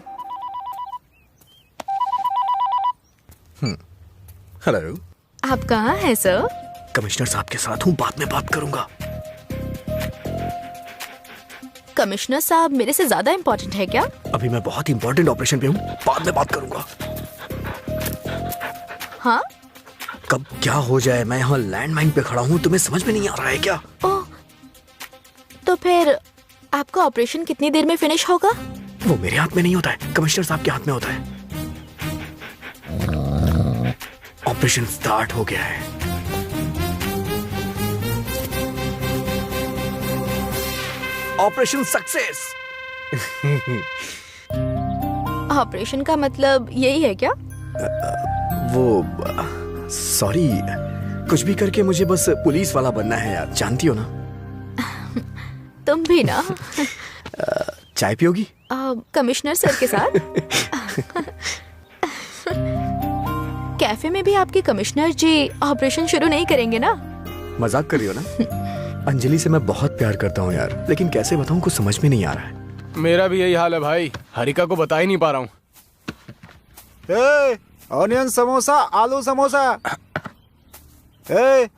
हेलो। आप कहाँ हैं सर? कमिश्नर साहब के साथ हूँ, बाद में बात करूंगा। कमिश्नर साहब मेरे से ज्यादा इम्पोर्टेंट है क्या? अभी मैं बहुत इम्पोर्टेंट ऑपरेशन पे हूँ, बाद में बात करूंगा। हाँ? कब क्या हो जाए, मैं यहाँ लैंडमाइन पे खड़ा हूँ, तुम्हें समझ में नहीं आ रहा है क्या? ओह, तो फिर आपका ऑपरेशन कितनी देर में फिनिश होगा? वो मेरे हाथ में नहीं होता है, कमिश्नर साहब के हाथ में होता है। ऑपरेशन स्टार्ट हो गया है। Operation success. ऑपरेशन का मतलब यही है क्या? वो सॉरी, कुछ भी करके मुझे बस पुलिस वाला बनना है यार, जानती हो ना? तुम भी ना। चाय पियोगी? कमिश्नर सर के साथ। कैफे में भी आपके कमिश्नर जी ऑपरेशन शुरू नहीं करेंगे ना? मजाक कर रही हो ना? अंजलि से मैं बहुत प्यार करता हूँ यार, लेकिन कैसे बताऊँ, कुछ समझ में नहीं आ रहा है। मेरा भी यही हाल है भाई, हरिका को बता ही नहीं पा रहा हूँ। ऑनियन समोसा, आलू समोसा।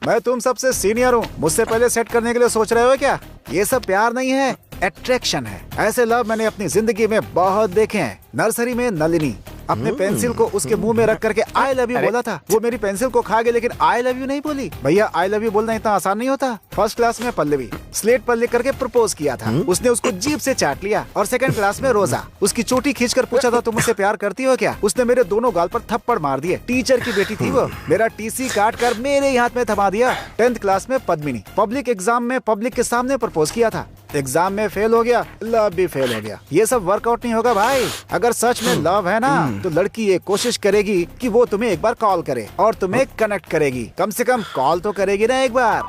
मैं तुम सबसे सीनियर हूँ, मुझसे पहले सेट करने के लिए सोच रहे हो क्या? ये सब प्यार नहीं है, अट्रैक्शन है। ऐसे लव मैंने अपनी जिंदगी में बहुत देखे हैं। नर्सरी में नलिनी, अपने पेंसिल को उसके मुंह में रख करके आई लव यू बोला था। वो मेरी पेंसिल को खा गई लेकिन आई लव यू नहीं बोली। भैया आई लव यू बोलना इतना आसान नहीं होता। फर्स्ट क्लास में पल्लवी स्लेट पर लिख करके प्रपोज किया था, उसने उसको जीभ से चाट लिया। और सेकंड क्लास में रोजा उसकी चोटी खींच कर पूछा था तुम मुझसे प्यार करती हो क्या, उसने मेरे दोनों गाल पर थप्पड़ मार दिए। टीचर की बेटी थी वो, मेरा टीसी काट कर मेरे ही हाथ में थमा दिया। 10th क्लास में पद्मिनी पब्लिक एग्जाम में पब्लिक के सामने प्रपोज किया था, एग्जाम में फेल हो गया, लव भी फेल हो गया। ये सब वर्कआउट नहीं होगा भाई। अगर सच में लव है ना तो लड़की ये कोशिश करेगी कि वो तुम्हें एक बार कॉल करे और तुम्हें कनेक्ट करेगी। कम से कम कॉल तो करेगी ना एक बार।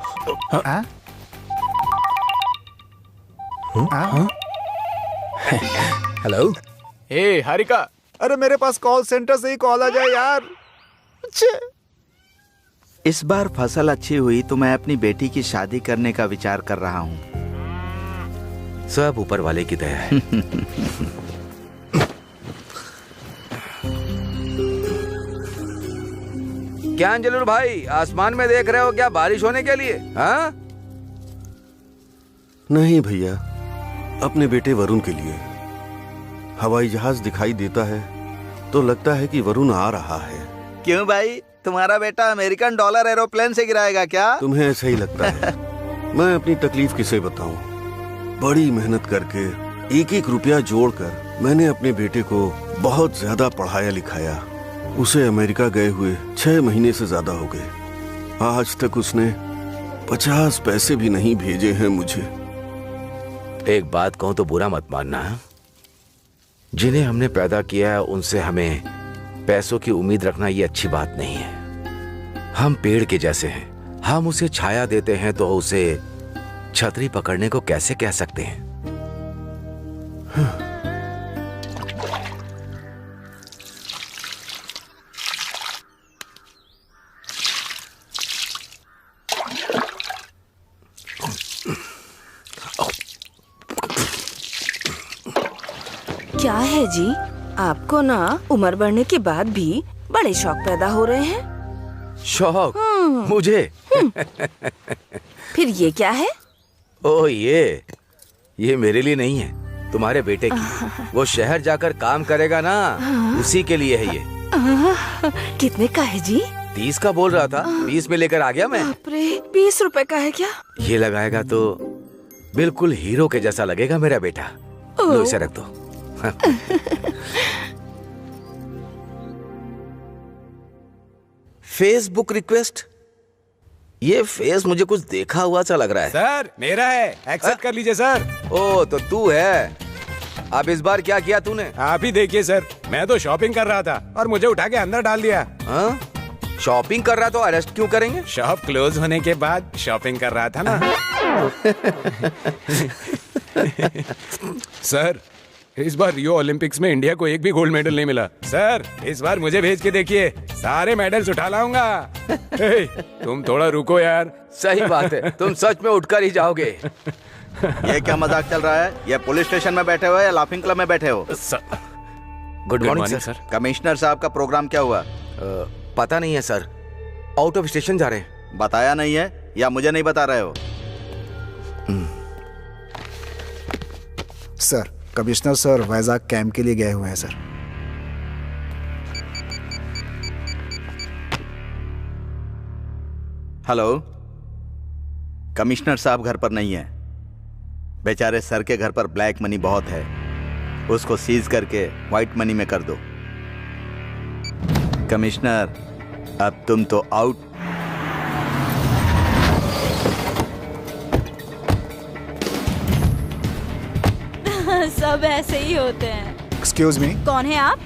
हेलो। हे हारिका, अरे मेरे पास कॉल सेंटर से ही कॉल आ जाए यार। इस बार फसल अच्छी हुई तो मैं अपनी बेटी की शादी करने का विचार कर रहा हूँ। सब ऊपर वाले की दया है। क्या अंजलुर भाई, आसमान में देख रहे हो क्या बारिश होने के लिए? हाँ? नहीं भैया, अपने बेटे वरुण के लिए। हवाई जहाज दिखाई देता है तो लगता है कि वरुण आ रहा है। क्यों भाई, तुम्हारा बेटा अमेरिकन डॉलर एरोप्लेन से गिराएगा क्या? तुम्हें ऐसा ही लगता है? मैं अपनी तकलीफ किसे बताऊं। बड़ी मेहनत करके एक एक रुपया जोड़कर मैंने अपने बेटे को बहुत ज्यादा पढ़ाया लिखाया। उसे अमेरिका गए हुए 6 महीने से ज्यादा हो गए। आज तक उसने 50 पैसे भी नहीं भेजे हैं मुझे। एक बात कहूं तो बुरा मत मानना, जिन्हें हमने पैदा किया है उनसे हमें पैसों की उम्मीद रखना ये अच्छी बात नहीं है। हम पेड़ के जैसे हैं, हम उसे छाया देते हैं तो उसे छतरी पकड़ने को कैसे कह सकते हैं? क्या है जी, आपको ना उम्र बढ़ने के बाद भी बड़े शौक पैदा हो रहे हैं। शौक? मुझे? फिर ये क्या है? ओ ये मेरे लिए नहीं है, तुम्हारे बेटे की। वो शहर जाकर काम करेगा ना, उसी के लिए है ये। कितने का है जी? 30 का बोल रहा था, 20 में लेकर आ गया मैं। बाप रे, 20 रुपए का है क्या? ये लगाएगा तो बिल्कुल हीरो के जैसा लगेगा मेरा बेटा। लो इसे रख दो। Facebook request? ये फेस मुझे कुछ देखा हुआ सा लग रहा है। सर मेरा है, एक्सेप्ट कर लीजिए सर। ओ तो तू है। अब इस बार क्या किया तूने? आप ही देखिए सर, मैं तो शॉपिंग कर रहा था और मुझे उठा के अंदर डाल दिया। हाँ? शॉपिंग कर रहा तो अरेस्ट क्यों करेंगे? शॉप क्लोज होने के बाद शॉपिंग कर रहा था ना। सर इस बार रियो ओलंपिक्स में इंडिया को एक भी गोल्ड मेडल नहीं मिला। सर इस बार मुझे भेज के देखिए, सारे मेडल्स उठा लाऊंगा। तुम थोड़ा रुको यार। सही बात है, तुम सच में उठकर ही जाओगे। ये क्या मजाक चल रहा है? ये पुलिस स्टेशन में बैठे हो या लाफिंग क्लब में बैठे हो? Good morning sir. कमिश्नर साहब का प्रोग्राम क्या हुआ? पता नहीं है सर, आउट ऑफ स्टेशन जा रहे हैं। बताया नहीं है या मुझे नहीं बता रहे हो? Sir commissioner sir Vizag camp के लिए गए हुए हैं सर। हेलो, कमिश्नर साहब घर पर नहीं है। बेचारे सर के घर पर ब्लैक मनी बहुत है, उसको सीज करके व्हाइट मनी में कर दो। कमिश्नर अब तुम तो आउट। सब ऐसे ही होते हैं। एक्सक्यूज मी, कौन है आप?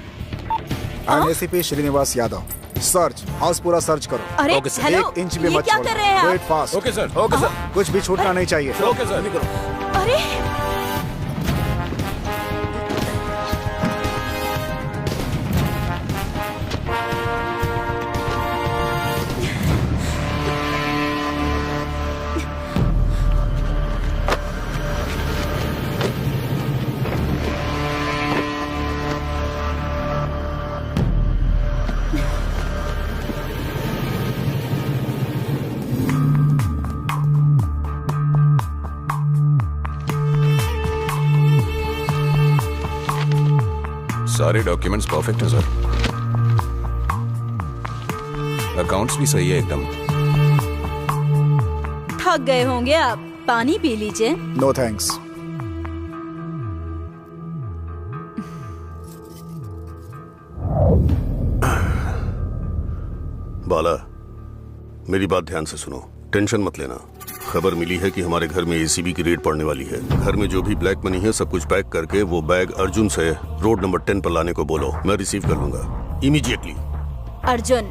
I am ACP Srinivas Yadav. Search house पूरा सर्च करो। अरे हेलो, 1 इंच भी ये मत क्या छोड़ो। कर रहे हैं आप? Wait fast. Okay sir, okay sir, कुछ भी छूटना नहीं चाहिए। Okay sir. अरे सारे डॉक्यूमेंट्स परफेक्ट हैं सर। अकाउंट्स भी सही है एकदम। थक गए होंगे आप, पानी पी लीजिए। No thanks. बाला, मेरी बात ध्यान से सुनो, टेंशन मत लेना। खबर मिली है कि हमारे घर में एसीबी की रेड पड़ने वाली है। घर में जो भी ब्लैक मनी है सब कुछ पैक करके वो बैग अर्जुन से रोड नंबर 10 पर लाने को बोलो, मैं रिसीव कर लूंगा इमीडिएटली। अर्जुन,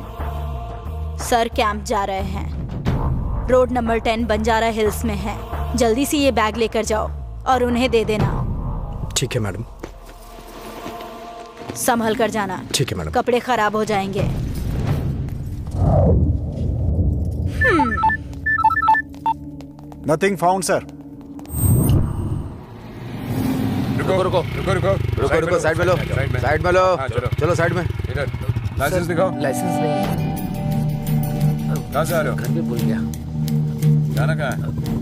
सर कैंप जा रहे हैं, रोड नंबर 10 बंजारा हिल्स में है। जल्दी से ये बैग लेकर जाओ और उन्हें दे देना। ठीक है मैडम। संभल कर जाना। ठीक है मैडम। कपड़े खराब हो जाएंगे। Nothing found sir. रुको रुको रुको रुको रुको रुको, साइड में लो, साइड में लो। चलो साइड में। इधर लाइसेंस दिखाओ। लाइसेंस नहीं है। कहाँ से आ रहे हो? घर में भूल गया। जाना कहाँ है?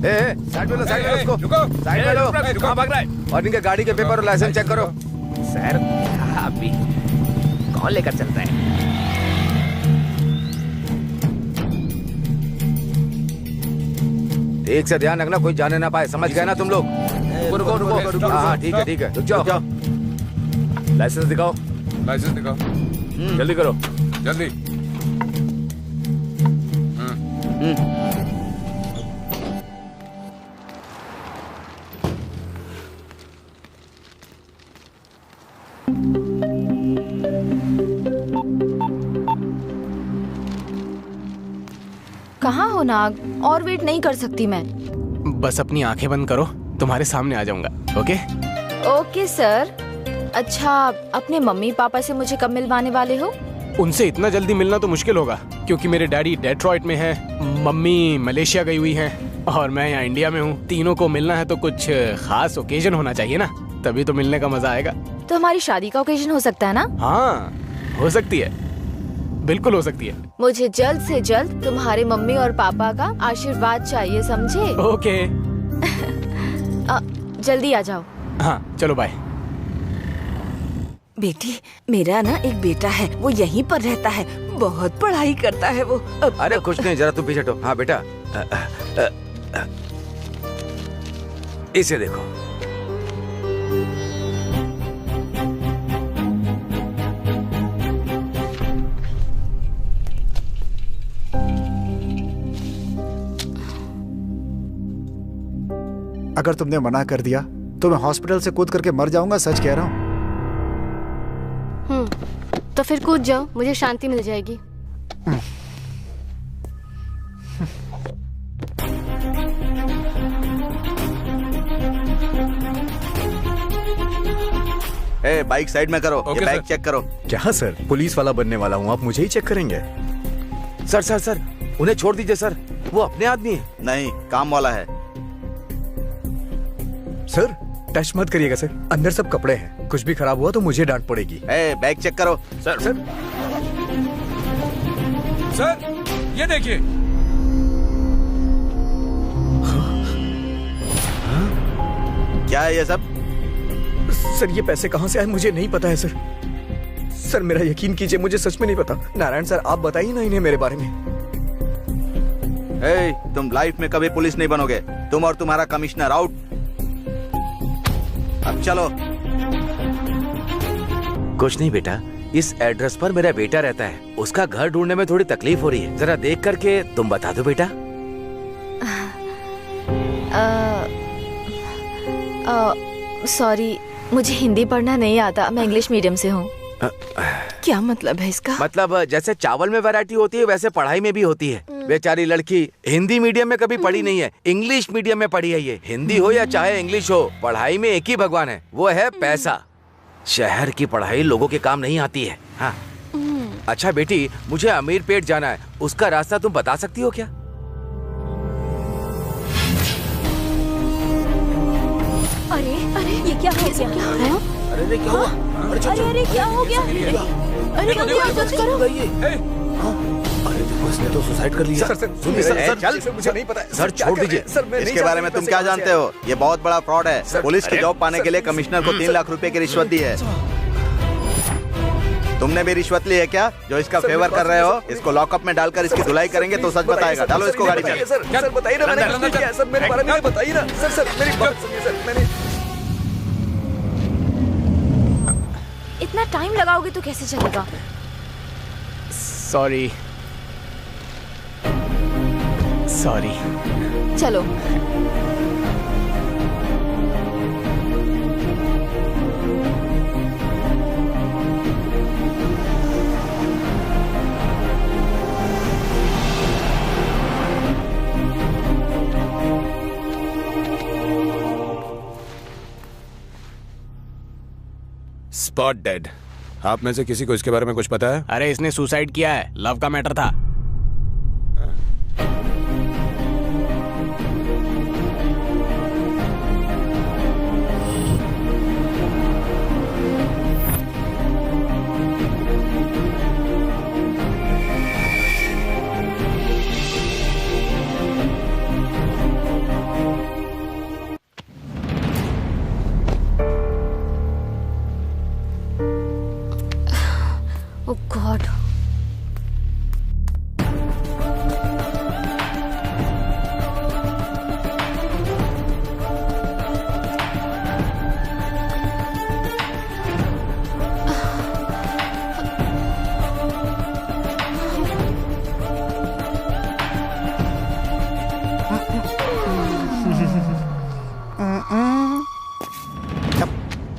ए, साइड में लो, साइड में लो उसको। रुको, साइड में लो। कहाँ भाग रहा है? और इनके गाड़ी के पेपर और लाइसेंस चेक करो। सर अभी कौन लेकर चल रहा है? ठीक से ध्यान रखना, कोई जाने ना पाए, समझ गए ना तुम लोग? रुको रुको रुको। हाँ ठीक है ठीक है, रुक जाओ। लाइसेंस दिखाओ। लाइसेंस दिखाओ। जल्दी करो। जल्दी। कहाँ हो नाग? और वेट नहीं कर सकती मैं। बस अपनी आंखें बंद करो, तुम्हारे सामने आ जाऊंगा। Okay okay sir. अच्छा, अपने मम्मी पापा से मुझे कब मिलवाने वाले हो? उनसे इतना जल्दी मिलना तो मुश्किल होगा, क्योंकि मेरे डैडी डेट्रॉइट में हैं, मम्मी मलेशिया गई हुई हैं और मैं यहाँ इंडिया में हूँ। तीनों को मिलना है तो कुछ खास ओकेजन होना चाहिए ना, तभी तो मिलने का मजा आएगा। तो हमारी शादी का ओकेजन हो सकता है ना? हाँ हो सकती है, बिल्कुल हो सकती है। मुझे जल्द से जल्द तुम्हारे मम्मी और पापा का आशीर्वाद चाहिए, समझे? ओके। जल्दी आ जाओ। हाँ चलो बाय। बेटी, मेरा ना एक बेटा है, वो यहीं पर रहता है, बहुत पढ़ाई करता है वो। अरे कुछ नहीं, जरा तुम पीछे हटो। हाँ बेटा, इसे देखो। अगर तुमने मना कर दिया तो मैं हॉस्पिटल से कूद करके मर जाऊंगा, सच कह रहा हूँ। तो फिर कूद जाओ, मुझे शांति मिल जाएगी। ए, बाइक साइड में करो। ये बाइक चेक करो। क्या सर, पुलिस वाला बनने वाला हूँ, आप मुझे ही चेक करेंगे? सर सर सर, उन्हें छोड़ दीजिए सर, वो अपने आदमी है। नहीं, काम वाला है। सर टच मत करिएगा सर, अंदर सब कपड़े हैं, कुछ भी खराब हुआ तो मुझे डांट पड़ेगी। ए, बैग चेक करो। सर ये देखिए। क्या है ये सब? सर ये पैसे कहाँ से आए मुझे नहीं पता है सर। सर मेरा यकीन कीजिए, मुझे सच में नहीं पता। नारायण सर आप बताइए ना इन्हें मेरे बारे में। ए, तुम लाइफ में कभी पुलिस नहीं बनोगे, तुम और तुम्हारा कमिश्नर आउट। अब चलो। कुछ नहीं बेटा, इस एड्रेस पर मेरा बेटा रहता है, उसका घर ढूंढने में थोड़ी तकलीफ हो रही है, जरा देख करके तुम बता दो बेटा। सॉरी, मुझे हिंदी पढ़ना नहीं आता, मैं इंग्लिश मीडियम से हूँ। क्या मतलब है इसका? मतलब जैसे चावल में वैरायटी होती है वैसे पढ़ाई में भी होती है। बेचारी लड़की हिंदी मीडियम में कभी पढ़ी नहीं है, इंग्लिश मीडियम में पढ़ी है ये। हिंदी हो या चाहे इंग्लिश हो, पढ़ाई में एक ही भगवान है, वो है पैसा। शहर की पढ़ाई लोगों के काम नहीं आती है। हाँ अच्छा बेटी, मुझे अमीरपेट जाना है, उसका रास्ता तुम बता सकती हो क्या? अरे अरे ये क्या हो गया? अरे क्या हुआ? अरे क्या हो गया? अरे करो। अरे देखो, इसने तो सुसाइड कर लिया। सर मुझे नहीं पता सर छोड़ दीजिए। इसके बारे में तुम क्या जानते हो? ये बहुत बड़ा फ्रॉड है। पुलिस की जॉब पाने के लिए कमिश्नर को 3 लाख रुपए की रिश्वत दी है। तुमने भी रिश्वत ली है क्या जो इसका फेवर कर रहे हो? इसको लॉकअप में डालकर इसकी धुलाई करेंगे तो सच बताएगा। डालो इसको गाड़ी में। सर बताइए ना, मैंने कुछ नहीं किया सर, मेरे बारे में बताइए ना सर, मेरी बात सुनिए सर। मैंने इतना टाइम लगाओगे तो कैसे चलेगा? सॉरी। चलो। Spot dead. आप में से किसी को इसके बारे में कुछ पता है? अरे इसने सुसाइड किया है, लव का मैटर था। Oh God.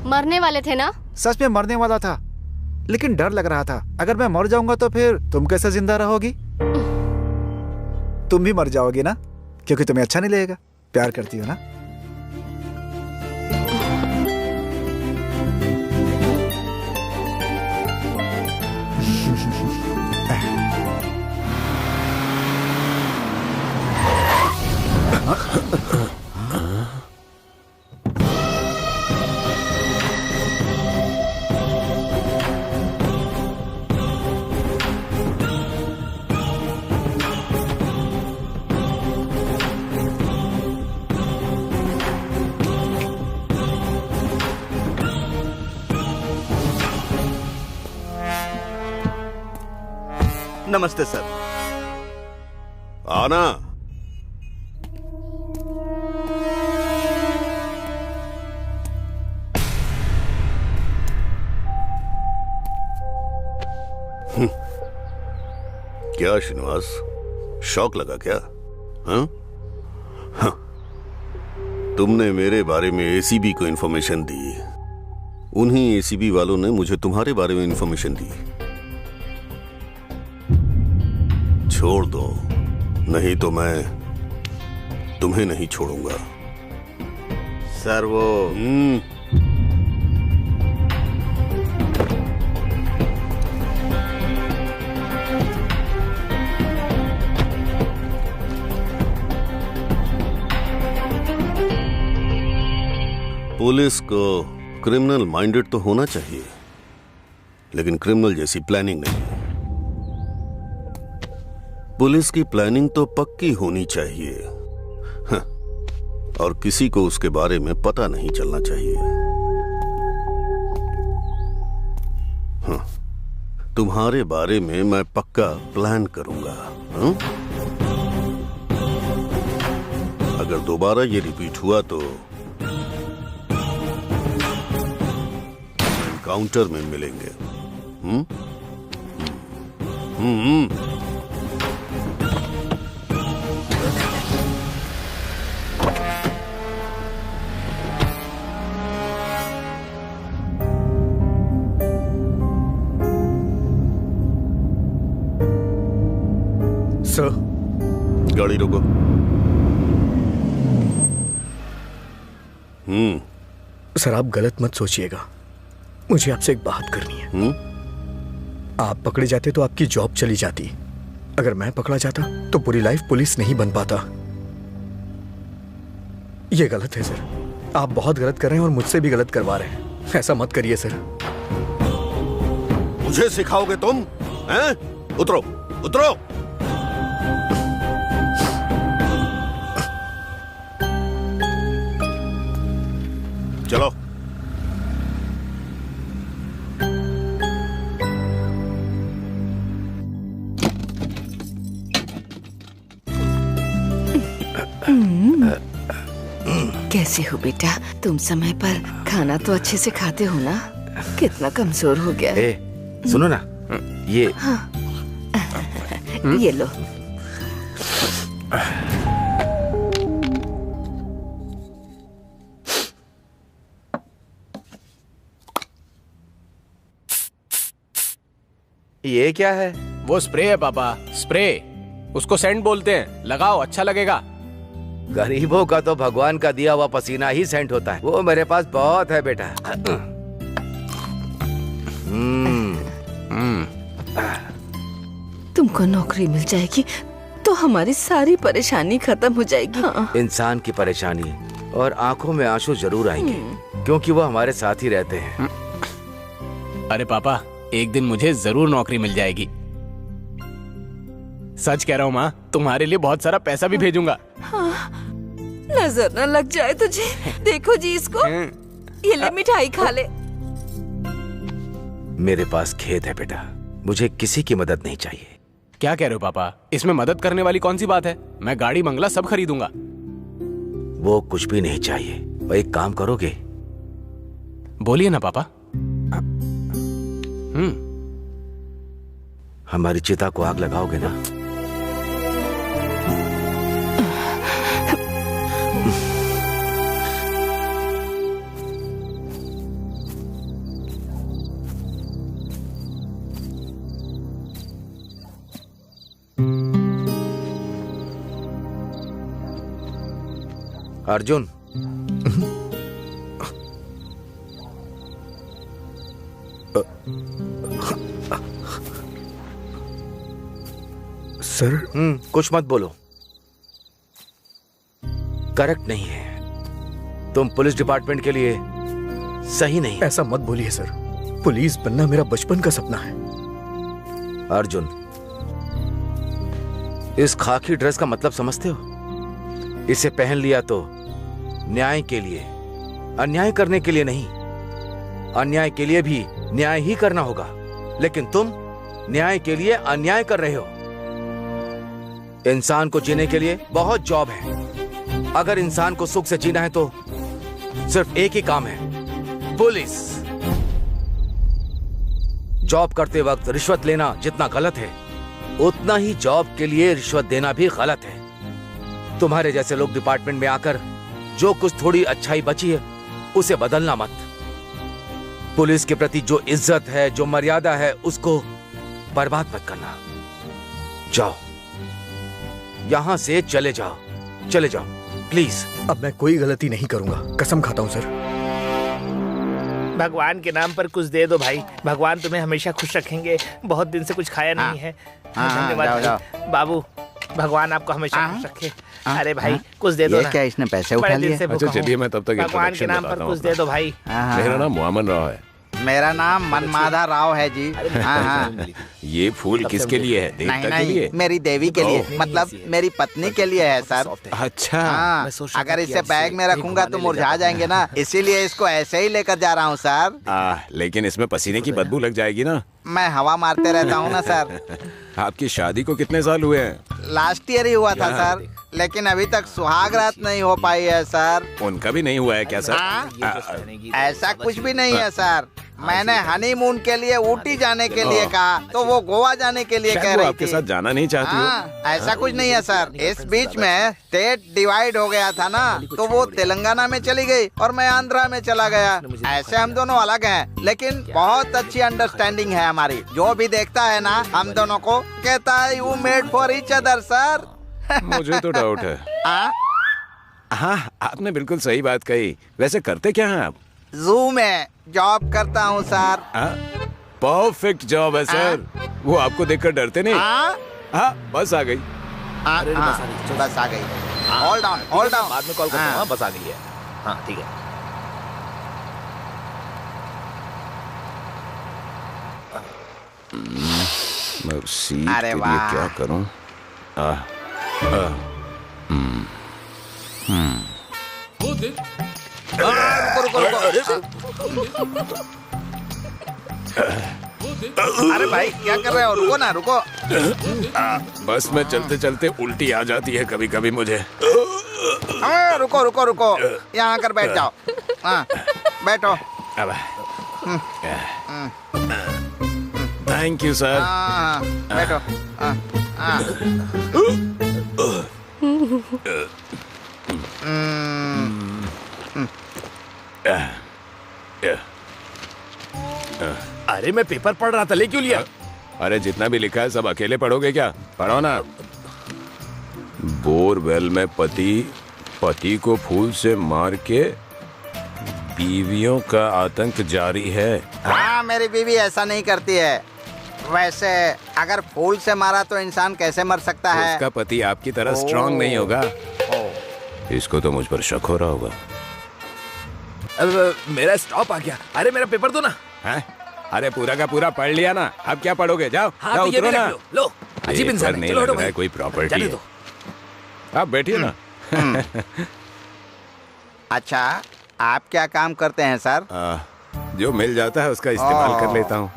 मरने वाले थे ना? सच में मरने वाला था, लेकिन डर लग रहा था अगर मैं मर जाऊंगा तो फिर तुम कैसे जिंदा रहोगी? तुम भी मर जाओगी ना, क्योंकि तुम्हें अच्छा नहीं लगेगा। प्यार करती हो ना? नमस्ते सर। आना। क्या श्रीनिवास, शौक लगा क्या? हाँ? तुमने मेरे बारे में एसीबी को इंफॉर्मेशन दी, उन्हीं एसीबी वालों ने मुझे तुम्हारे बारे में इंफॉर्मेशन दी। छोड़ दो, नहीं तो मैं तुम्हें नहीं छोड़ूंगा। सर वो पुलिस को क्रिमिनल माइंडेड तो होना चाहिए, लेकिन क्रिमिनल जैसी प्लानिंग नहीं। पुलिस की प्लानिंग तो पक्की होनी चाहिए, हाँ, और किसी को उसके बारे में पता नहीं चलना चाहिए। हाँ, तुम्हारे बारे में मैं पक्का प्लान करूंगा। हाँ? अगर दोबारा ये रिपीट हुआ तो एनकाउंटर में मिलेंगे। सर, गाड़ी रोको। सर आप गलत मत सोचिएगा, मुझे आपसे एक बात करनी है। आप पकड़े जाते तो आपकी जॉब चली जाती, अगर मैं पकड़ा जाता तो पूरी लाइफ पुलिस नहीं बन पाता। ये गलत है सर, आप बहुत गलत कर रहे हैं और मुझसे भी गलत करवा रहे हैं। ऐसा मत करिए सर। मुझे सिखाओगे तुम? हैं? उतरो, उतरो। चलो। कैसे हो बेटा? तुम समय पर खाना तो अच्छे से खाते हो ना? कितना कमजोर हो गया है। सुनो ना, ये ये लो। ये क्या है? वो स्प्रे है पापा, स्प्रे। उसको सेंट बोलते हैं, लगाओ अच्छा लगेगा। गरीबों का तो भगवान का दिया हुआ पसीना ही सेंट होता है। वो मेरे पास बहुत है बेटा। तुमको नौकरी मिल जाएगी तो हमारी सारी परेशानी खत्म हो जाएगी। हाँ। इंसान की परेशानी और आंखों में आंसू जरूर आएंगे, क्योंकि वो हमारे साथ ही रहते हैं। अरे पापा, एक दिन मुझे जरूर नौकरी मिल जाएगी। सच कह रहा हूँ माँ, तुम्हारे लिए बहुत सारा पैसा भी भेजूंगा। हाँ, नजर न लग जाए तुझे। देखो जी इसको, ये ले मिठाई खा ले। मेरे पास खेत है बेटा, मुझे किसी की मदद नहीं चाहिए। क्या कह रहे हो पापा? इसमें मदद करने वाली कौन सी बात है? मैं गाड़ी बंगला सब खरीदूंगा। वो कुछ भी नहीं चाहिए। और एक काम करोगे? बोलिए ना पापा। हमारी चिता को आग लगाओगे ना? अर्जुन, सर। कुछ मत बोलो। करेक्ट नहीं है। तुम पुलिस डिपार्टमेंट के लिए सही नहीं। ऐसा मत बोलिए सर, पुलिस बनना मेरा बचपन का सपना है। अर्जुन, इस खाकी ड्रेस का मतलब समझते हो? इसे पहन लिया तो न्याय के लिए, अन्याय करने के लिए नहीं। अन्याय के लिए भी न्याय ही करना होगा, लेकिन तुम न्याय के लिए अन्याय कर रहे हो। इंसान को जीने के लिए बहुत जॉब है। अगर इंसान को सुख से जीना है तो सिर्फ एक ही काम है, पुलिस। जॉब करते वक्त रिश्वत लेना जितना गलत है, उतना ही जॉब के लिए रिश्वत देना भी गलत है। तुम्हारे जैसे लोग डिपार्टमेंट में आकर जो कुछ थोड़ी अच्छाई बची है उसे बदलना मत। पुलिस के प्रति जो इज्जत है, जो मर्यादा है, उसको बर्बाद मत करना। जाओ, यहां से चले जाओ, चले जाओ प्लीज। अब मैं कोई गलती नहीं करूंगा, कसम खाता हूं सर। भगवान के नाम पर कुछ दे दो भाई, भगवान तुम्हें हमेशा खुश रखेंगे। बहुत दिन से कुछ खाया नहीं है। धन्यवाद बाबू, भगवान आपको हमेशा खुश रखे। अरे भाई कुछ दे दो ना। क्या इसने पैसे उठा लिए? अच्छा चलिए, मैं तब तक भगवान के नाम पर कुछ दे दो भाई। मेरा नाम मोहम्मद राव है। मेरा नाम मनमाधा राव है जी। हाँ। ये फूल किसके लिए है? देवता के लिए? मेरी देवी के लिए, मतलब मेरी पत्नी के लिए है सर। अच्छा। हाँ, अगर इसे बैग में रखूंगा तो मुरझा जाएंगे ना, इसीलिए इसको ऐसे ही लेकर जा रहा हूँ सर। लेकिन इसमें पसीने की बदबू लग जाएगी ना। मैं हवा मारते रहता हूँ ना सर। आपकी शादी को कितने साल हुए हैं? लास्ट ईयर ही हुआ था सर, लेकिन अभी तक सुहाग रात नहीं हो पाई है सर। उनका भी नहीं हुआ है क्या सर? ऐसा कुछ भी नहीं है सर। मैंने हनीमून के लिए ऊटी जाने के लिए कहा तो वो गोवा जाने के लिए कह रही थी। आपके साथ जाना नहीं चाहती हो? ऐसा कुछ नहीं है सर। इस बीच में स्टेट डिवाइड हो गया था ना, तो वो तेलंगाना में चली गई और मैं आंध्रा में चला गया। ऐसे हम दोनों अलग हैं, लेकिन बहुत अच्छी अंडरस्टैंडिंग है हमारी। जो भी देखता है ना हम दोनों को कहता है you made for each other sir. मुझे तो डाउट है। हाँ, आपने बिल्कुल सही बात कही। वैसे करते क्या हैं आप? जू में जॉब करता हूँ सर। परफेक्ट जॉब है सर। वो आपको देखकर डरते नहीं? हाँ, बस आ गई। बस आ गई। Hold on, hold on. बाद में कॉल करता हूँ। बस आ गई है। हाँ ठीक है। मैं सीट के लिए क्या करूं? अरे भाई क्या कर रहे हो, रुको ना रुको। बस में चलते चलते उल्टी आ जाती है कभी कभी मुझे। रुको रुको रुको, यहाँ आकर बैठ जाओ। हाँ बैठो। Thank you sir. बैठो। अरे मैं पेपर पढ़ रहा था, ले क्यों लिया? अरे जितना भी लिखा है सब अकेले पढ़ोगे क्या? पढ़ो ना। बोरवेल में पति को फूल से मार के बीवियों का आतंक जारी है। हाँ मेरी बीवी ऐसा नहीं करती है। वैसे अगर फूल से मारा तो इंसान कैसे मर सकता है? उसका पति आपकी तरह स्ट्रांग नहीं होगा। इसको तो मुझ पर शक हो रहा होगा। मेरा स्टॉप आ गया। अरे मेरा पेपर दो ना। है? अरे पूरा का पूरा पढ़ लिया ना, अब क्या पढ़ोगे? जाओ हाँ, जाओ, उतरो ना। लो अजीब इंसान नहीं लग रहा है कोई प्रॉपर्टी है। आप बैठिए ना। अच्छा आप क्या काम करते हैं सर? जो मिल जाता है उसका इस्तेमाल कर लेता हूँ।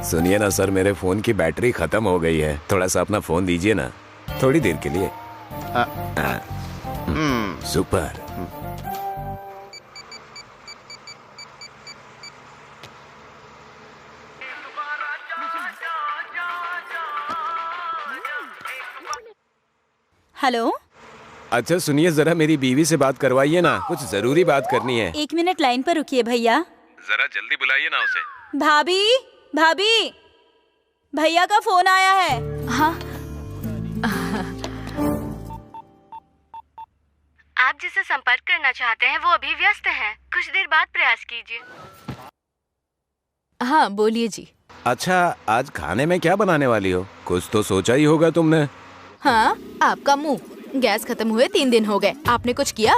सुनिए ना सर, मेरे फोन की बैटरी खत्म हो गई है, थोड़ा सा अपना फोन दीजिए ना, थोड़ी देर के लिए। सुपर। हेलो। अच्छा सुनिए, जरा मेरी बीवी से बात करवाइए ना, कुछ जरूरी बात करनी है। 1 मिनट लाइन पर रुकिए भैया। जरा जल्दी बुलाइए ना उसे। भाभी भाभी, भैया का फोन आया है। हाँ आप जिससे संपर्क करना चाहते हैं वो अभी व्यस्त हैं। कुछ देर बाद प्रयास कीजिए। हाँ बोलिए जी। अच्छा आज खाने में क्या बनाने वाली हो? कुछ तो सोचा ही होगा तुमने। हाँ आपका मुंह, गैस खत्म हुए 3 दिन हो गए, आपने कुछ किया?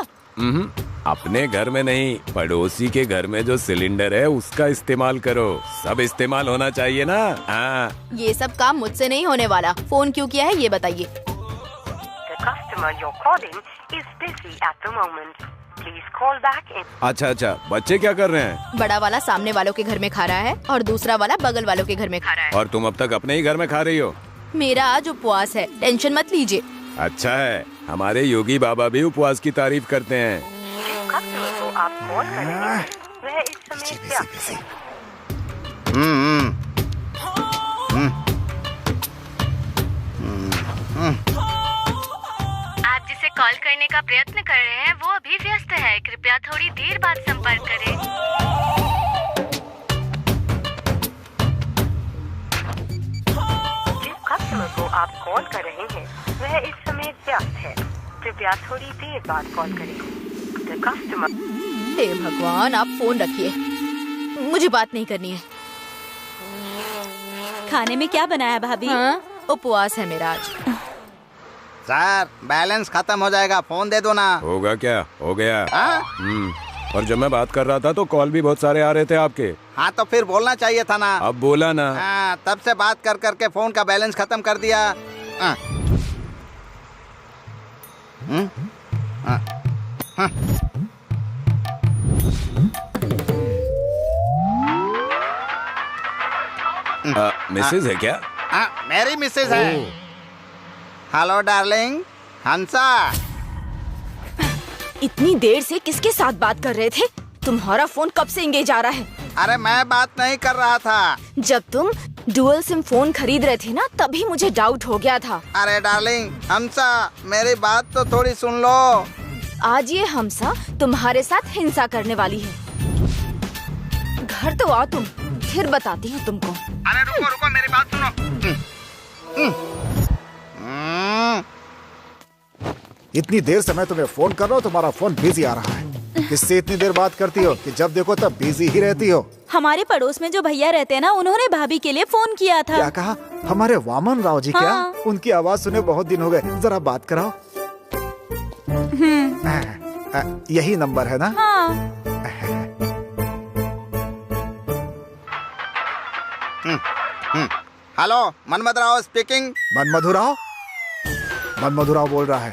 अपने घर में नहीं, पड़ोसी के घर में जो सिलेंडर है उसका इस्तेमाल करो, सब इस्तेमाल होना चाहिए ना। हाँ ये सब काम मुझसे नहीं होने वाला। फोन क्यों किया है ये बताइए। अच्छा, बच्चे क्या कर रहे हैं? बड़ा वाला सामने वालों के घर में खा रहा है और दूसरा वाला बगल वालों के घर में खा रहा है। और तुम अब तक अपने ही घर में खा रही हो? मेरा आज उपवास है, टेंशन मत लीजिए। अच्छा है, हमारे योगी बाबा भी उपवास की तारीफ करते हैं। आप जिसे कॉल करने का प्रयत्न कर रहे हैं वो अभी व्यस्त है, कृपया थोड़ी देर बाद संपर्क करें। को आप कॉल कर रहे हैं वह इस समय व्यस्त है, कृपया थोड़ी देर बाद कॉल करें। The customer... हे भगवान, आप फोन रखिए, मुझे बात नहीं करनी है। खाने में क्या बनाया भाभी? हाँ? उपवास है मेरा आज। सर बैलेंस खत्म हो जाएगा, फोन दे दो ना। होगा क्या? हो गया। और जब मैं बात कर रहा था तो कॉल भी बहुत सारे आ रहे थे आपके। हाँ तो फिर बोलना चाहिए था ना। अब बोला ना। तब से बात कर करके फोन का बैलेंस खत्म कर दिया। मिसेज है क्या? मेरी मिसेज है। हेलो डार्लिंग, हंसा। इतनी देर से किसके साथ बात कर रहे थे? तुम्हारा फोन कब से एंगेज आ रहा है? अरे मैं बात नहीं कर रहा था। जब तुम डुअल सिम फोन खरीद रहे थे ना, तभी मुझे डाउट हो गया था। अरे डार्लिंग हंसा, मेरी बात तो थोड़ी सुन लो। आज ये हमसा तुम्हारे साथ हिंसा करने वाली है। घर तो आओ तुम, फिर बताती हूँ तुमको। अरे रुको रुको, मेरी बात सुनो। इतनी देर से मैं तुम्हें फोन कर रहा हूँ, तुम्हारा फोन बिजी आ रहा है। किससे इतनी देर बात करती हो कि जब देखो तब बिजी ही रहती हो? हमारे पड़ोस में जो भैया रहते हैं ना, उन्होंने भाभी के लिए फोन किया था। क्या कहा? हमारे वामन राव जी? क्या? उनकी आवाज सुने बहुत दिन हो गए, जरा बात कराओ। यही नंबर है ना? Hello, Manmath Rao speaking. मनमथ राव? मनमथ राव बोल रहा है।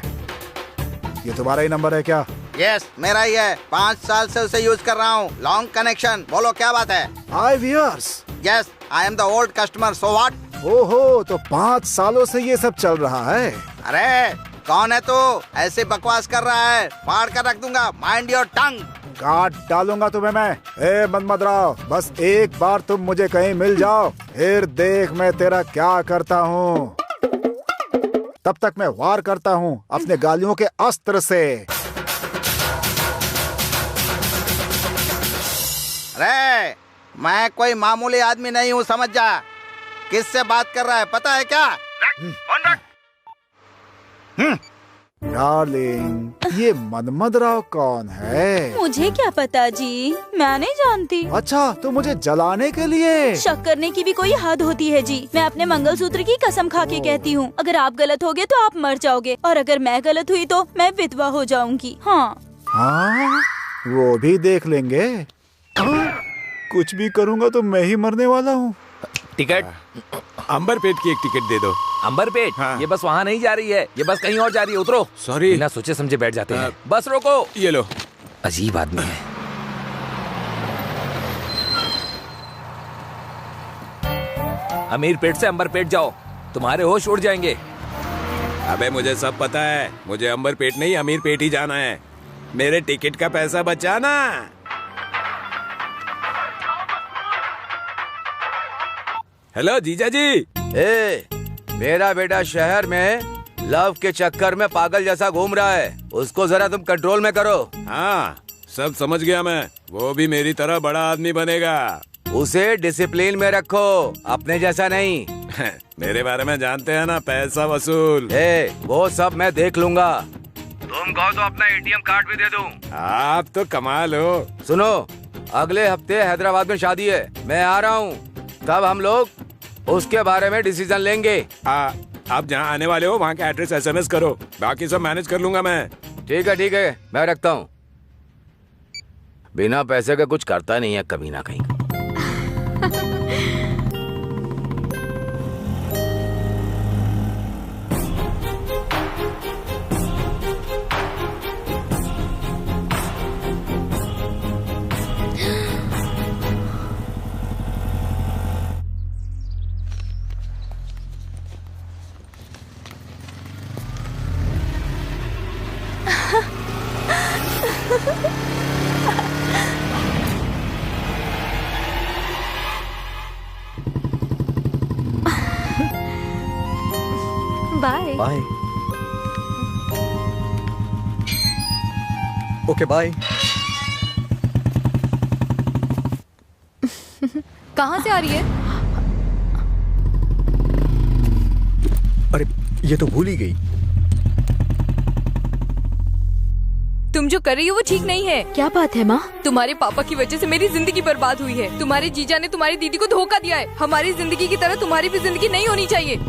ये तुम्हारा ही नंबर है क्या? यस मेरा ही है, 5 साल से उसे यूज कर रहा हूँ। Long connection. बोलो क्या बात है? IVRs। Yes I am the old customer, so what? ओहो, तो 5 सालों से ये सब चल रहा है। अरे कौन है तू? ऐसे बकवास कर रहा है, फाड़ कर रख दूंगा। Mind your tongue. काट डालूंगा तुम्हें मैं। ए मनमत राव, बस एक बार तुम मुझे कहीं मिल जाओ, फिर देख मैं तेरा क्या करता हूँ। तब तक मैं वार करता हूँ अपने गालियों के अस्त्र से। अरे मैं कोई मामूली आदमी नहीं हूँ, समझ जा। किससे बात कर रहा है पता है क्या? फोन रख। डार्लिंग, ये मनमत राव कौन है? मुझे क्या पता जी, मैं नहीं जानती। अच्छा, तो मुझे जलाने के लिए? शक करने की भी कोई हद होती है जी। मैं अपने मंगलसूत्र की कसम खा के कहती हूँ, अगर आप गलत होगे तो आप मर जाओगे, और अगर मैं गलत हुई तो मैं विधवा हो जाऊंगी। हाँ हाँ, वो भी देख लेंगे। कुछ भी करूँगा तो मैं ही मरने वाला हूँ। टिकट, अंबरपेट की एक टिकट दे दो। अंबरपेट? हाँ। ये बस वहाँ नहीं जा रही है, ये बस कहीं और जा रही है। उतरो। सॉरी। बिना सोचे समझे बैठ जाते हैं। बस रोको। ये लो। अजीब आदमी है। अमीरपेट से अंबरपेट जाओ, तुम्हारे होश उड़ जाएंगे। अबे मुझे सब पता है, मुझे अंबरपेट नहीं अमीरपेट ही जाना है। मेरे टिकट का पैसा बचाना। हेलो जीजा जी। ए, मेरा बेटा शहर में लव के चक्कर में पागल जैसा घूम रहा है, उसको जरा तुम कंट्रोल में करो। हाँ सब समझ गया मैं, वो भी मेरी तरह बड़ा आदमी बनेगा। उसे डिसिप्लिन में रखो, अपने जैसा नहीं। मेरे बारे में जानते हैं ना, पैसा वसूल। वो सब मैं देख लूंगा। तुम कहो तो अपना ATM कार्ड भी दे दूं। आप तो कमाल हो। सुनो, अगले हफ्ते हैदराबाद में शादी है, मैं आ रहा हूँ, तब हम लोग उसके बारे में डिसीजन लेंगे। आप जहाँ आने वाले हो वहाँ का एड्रेस SMS करो, बाकी सब मैनेज कर लूंगा मैं। ठीक है, मैं रखता हूँ। बिना पैसे का कुछ करता नहीं है कभी ना कहीं। Bye bye. Okay bye. कहाँ से आ रही है? अरे ये तो भूल ही गई। तुम जो कर रही हो वो ठीक नहीं है। क्या बात है माँ? तुम्हारे पापा की वजह से मेरी जिंदगी बर्बाद हुई है। तुम्हारे जीजा ने तुम्हारी दीदी को धोखा दिया है। हमारी जिंदगी की तरह तुम्हारी भी जिंदगी नहीं होनी चाहिए।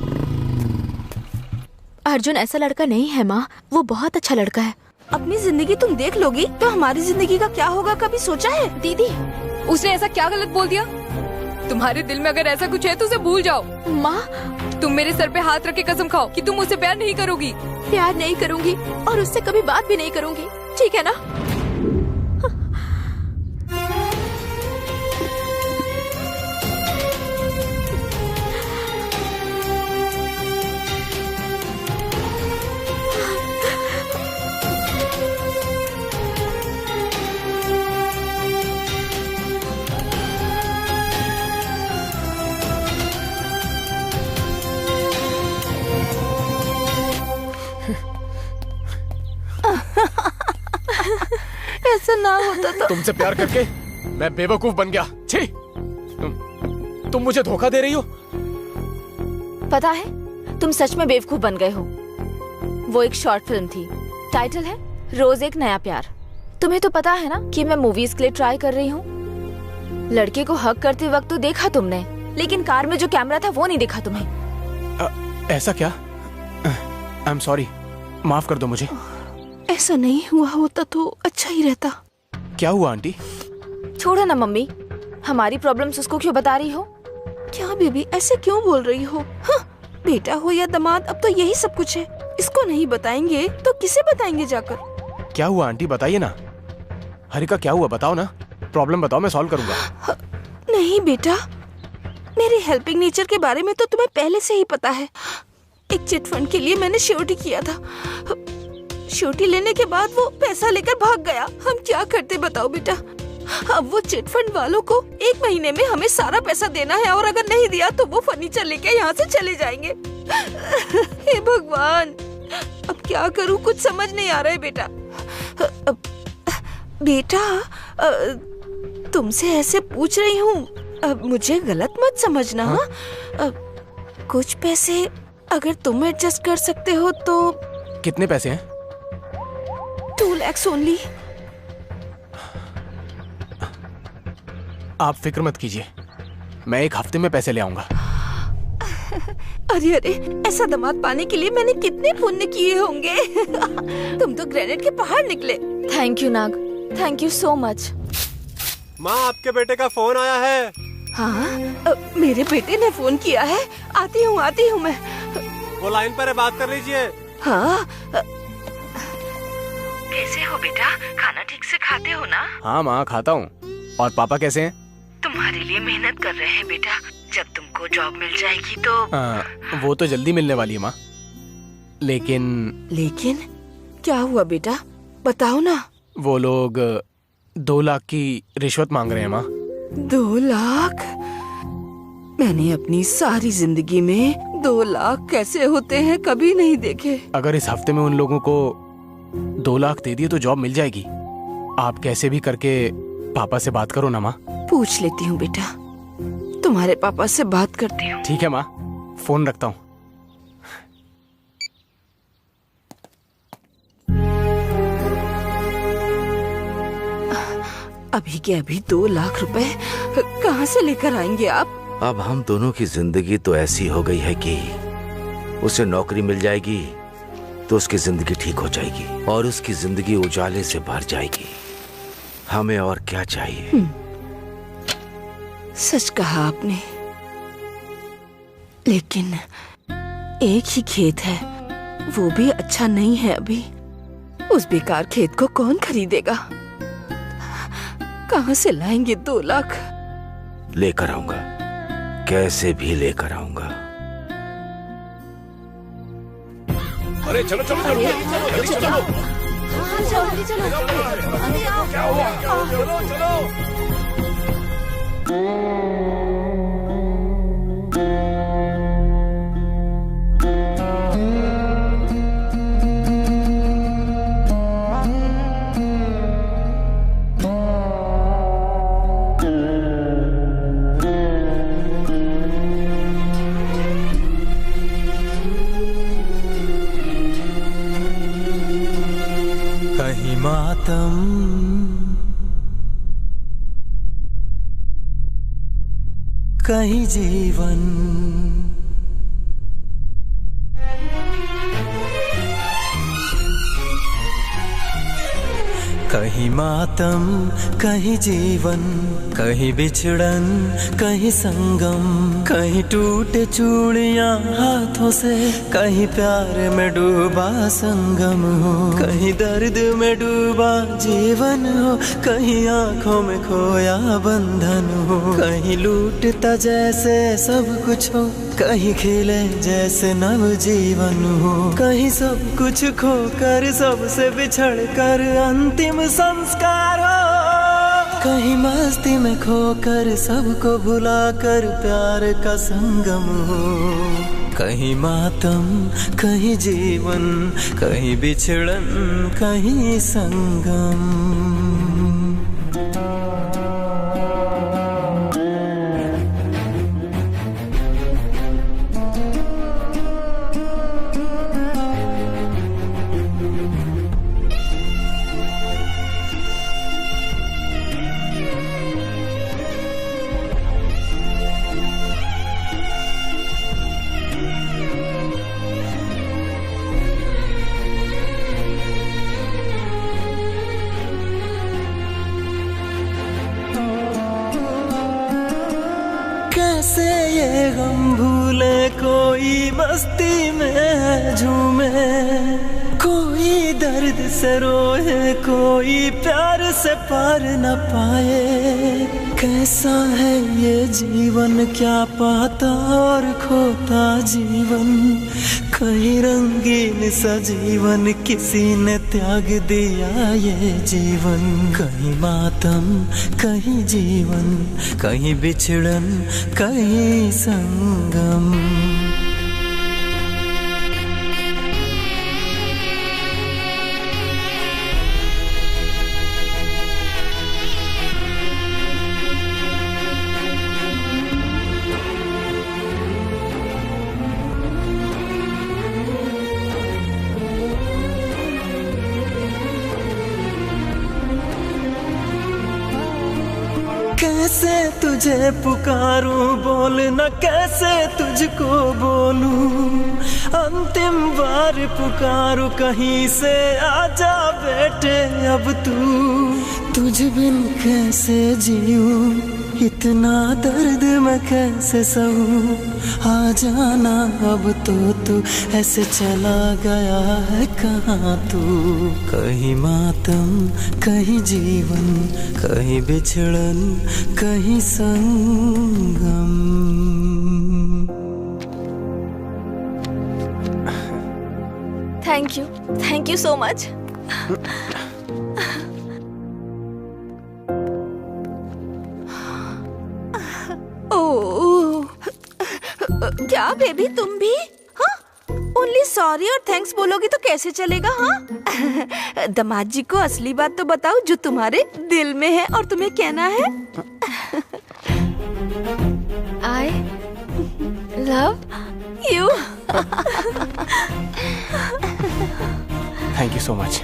अर्जुन ऐसा लड़का नहीं है माँ, वो बहुत अच्छा लड़का है। अपनी जिंदगी तुम देख लोगी तो हमारी जिंदगी का क्या होगा, कभी सोचा है? दीदी, उसने ऐसा क्या गलत बोल दिया? तुम्हारे दिल में अगर ऐसा कुछ है तो उसे भूल जाओ। माँ, तुम मेरे सर पे हाथ रख के कसम खाओ कि तुम उससे प्यार नहीं करोगी। प्यार नहीं करूंगी और उससे कभी बात भी नहीं करूंगी, ठीक है ना? ऐसा ना होता तो। तुमसे प्यार करके मैं बेवकूफ बन गया। छी, तुम मुझे धोखा दे रही हो। पता है, तुम सच में बेवकूफ बन गए हो। वो एक शॉर्ट फिल्म थी, टाइटल है रोज एक नया प्यार। तुम्हें तो पता है ना कि मैं मूवीज के लिए ट्राई कर रही हूँ। लड़के को हक करते वक्त तो देखा तुमने, लेकिन कार में जो कैमरा था वो नहीं देखा तुम्हें। ऐसा क्या? आई एम सॉरी, माफ कर दो मुझे। ऐसा नहीं हुआ होता तो अच्छा ही रहता। क्या हुआ आंटी? छोड़ो ना मम्मी, हमारी प्रॉब्लम्स उसको क्यों बता रही हो? क्या बेबी, ऐसे क्यों बोल रही हो? हाँ, बेटा हो या दामाद, अब तो यही सब कुछ है। इसको नहीं बताएंगे तो किसे बताएंगे जाकर? क्या हुआ आंटी, बताइए ना। हरिका क्या हुआ, बताओ ना, प्रॉब्लम बताओ, मैं सॉल्व करूंगा। नहीं बेटा, मेरे हेल्पिंग नेचर के बारे में तो तुम्हें पहले से ही पता है। एक चिट फंड के लिए मैंने श्योरिटी किया था। श्योरिटी लेने के बाद वो पैसा लेकर भाग गया। हम क्या करते बताओ बेटा। अब वो चिट फंड वालों को 1 महीने में हमें सारा पैसा देना है, और अगर नहीं दिया तो वो फर्नीचर लेके यहाँ से चले जाएंगे। हे भगवान, अब क्या करूँ, कुछ समझ नहीं आ रहा है बेटा। बेटा, तुमसे ऐसे पूछ रही हूँ, अब मुझे गलत मत समझना। हाँ? कुछ पैसे अगर तुम एडजस्ट कर सकते हो तो। कितने पैसे हैं? 2 lakhs ओनली। आप फिक्र मत कीजिए, मैं 1 हफ्ते में पैसे ले आऊंगा। अरे अरे, ऐसा दामाद पाने के लिए मैंने कितने पुण्य किए होंगे। तुम तो ग्रेनेड के पहाड़ निकले। Thank you Nag, thank you so much. माँ, आपके बेटे का फोन आया है। हाँ, मेरे बेटे ने फोन किया है। आती हूँ मैं। वो लाइन पर है, बात कर लीजिए। हाँ, कैसे हो बेटा, खाना ठीक से खाते हो ना? हाँ माँ, खाता हूँ। और पापा कैसे हैं? तुम्हारे लिए मेहनत कर रहे हैं बेटा। जब तुमको जॉब मिल जाएगी तो। वो तो जल्दी मिलने वाली है माँ। लेकिन क्या हुआ बेटा, बताओ ना। वो लोग 2 लाख की रिश्वत मांग रहे हैं माँ। 2 लाख? मैंने अपनी सारी जिंदगी में 2 लाख कैसे होते हैं कभी नहीं देखे। अगर इस हफ्ते में उन लोगों को 2 लाख दे दिए तो जॉब मिल जाएगी। आप कैसे भी करके पापा से बात करो ना माँ। पूछ लेती हूँ बेटा, तुम्हारे पापा से बात करती हूँ। ठीक है माँ, फोन रखता हूँ। अभी के अभी 2 लाख रुपए कहाँ से लेकर आएंगे आप? अब हम दोनों की जिंदगी तो ऐसी हो गई है कि उसे नौकरी मिल जाएगी तो उसकी जिंदगी ठीक हो जाएगी, और उसकी जिंदगी उजाले से भर जाएगी। हमें और क्या चाहिए? सच कहा आपने, लेकिन एक ही खेत है, वो भी अच्छा नहीं है अभी। उस बेकार खेत को कौन खरीदेगा? कहाँ से लाएंगे 2 लाख? लेकर आऊंगा, कैसे भी लेकर आऊंगा। अरे चलो चलो चलो जल्दी चलो। क्या हुआ? चलो चलो। कहीं मातम, कहीं जीवन, कहीं मातम, कहीं जीवन, कहीं बिछड़न, कहीं संगम, कहीं टूटे चूड़ियां हाथों से, कहीं प्यार में डूबा संगम हो, कहीं दर्द में डूबा जीवन हो, कहीं आंखों में खोया बंधन हो, कहीं लूटता जैसे सब कुछ हो, कहीं खिले जैसे नव जीवन हो, कहीं सब कुछ खोकर सबसे बिछड़ कर अंतिम संस्कार हो, कहीं मस्ती में खोकर सबको भुलाकर प्यार का संगम हो, कहीं मातम, कहीं जीवन, कहीं बिछड़न, कहीं संगम। कैसे ये गम भूले कोई मस्ती में झूमे, कोई दर्द से रोए, कोई प्यार से पार न पाए। कैसा है ये जीवन, क्या पाता और खोता जीवन। कहीं रंगीन सा जीवन किसी ने त्याग दिया ये जीवन। कहीं मातम कहीं जीवन, कहीं बिछड़न कहीं संगम। कैसे तुझे पुकारूं, बोल न कैसे तुझको बोलूं। अंतिम बार पुकारूं कहीं से, आजा बेटे अब तू। तुझ बिन कैसे जीऊं, इतना दर्द मैं कैसे सहूं। आ जाना अब तो तू, ऐसे चला गया है कहाँ तू। कहीं मातम कहीं जीवन, कहीं बिछड़न कहीं संगम। Thank you so much. क्या बेबी तुम भी? हाँ, ओनली सॉरी और थैंक्स बोलोगी तो कैसे चलेगा? हाँ, दामाद जी को असली बात तो बताओ जो तुम्हारे दिल में है और तुम्हें कहना है। I love you. Thank you so much.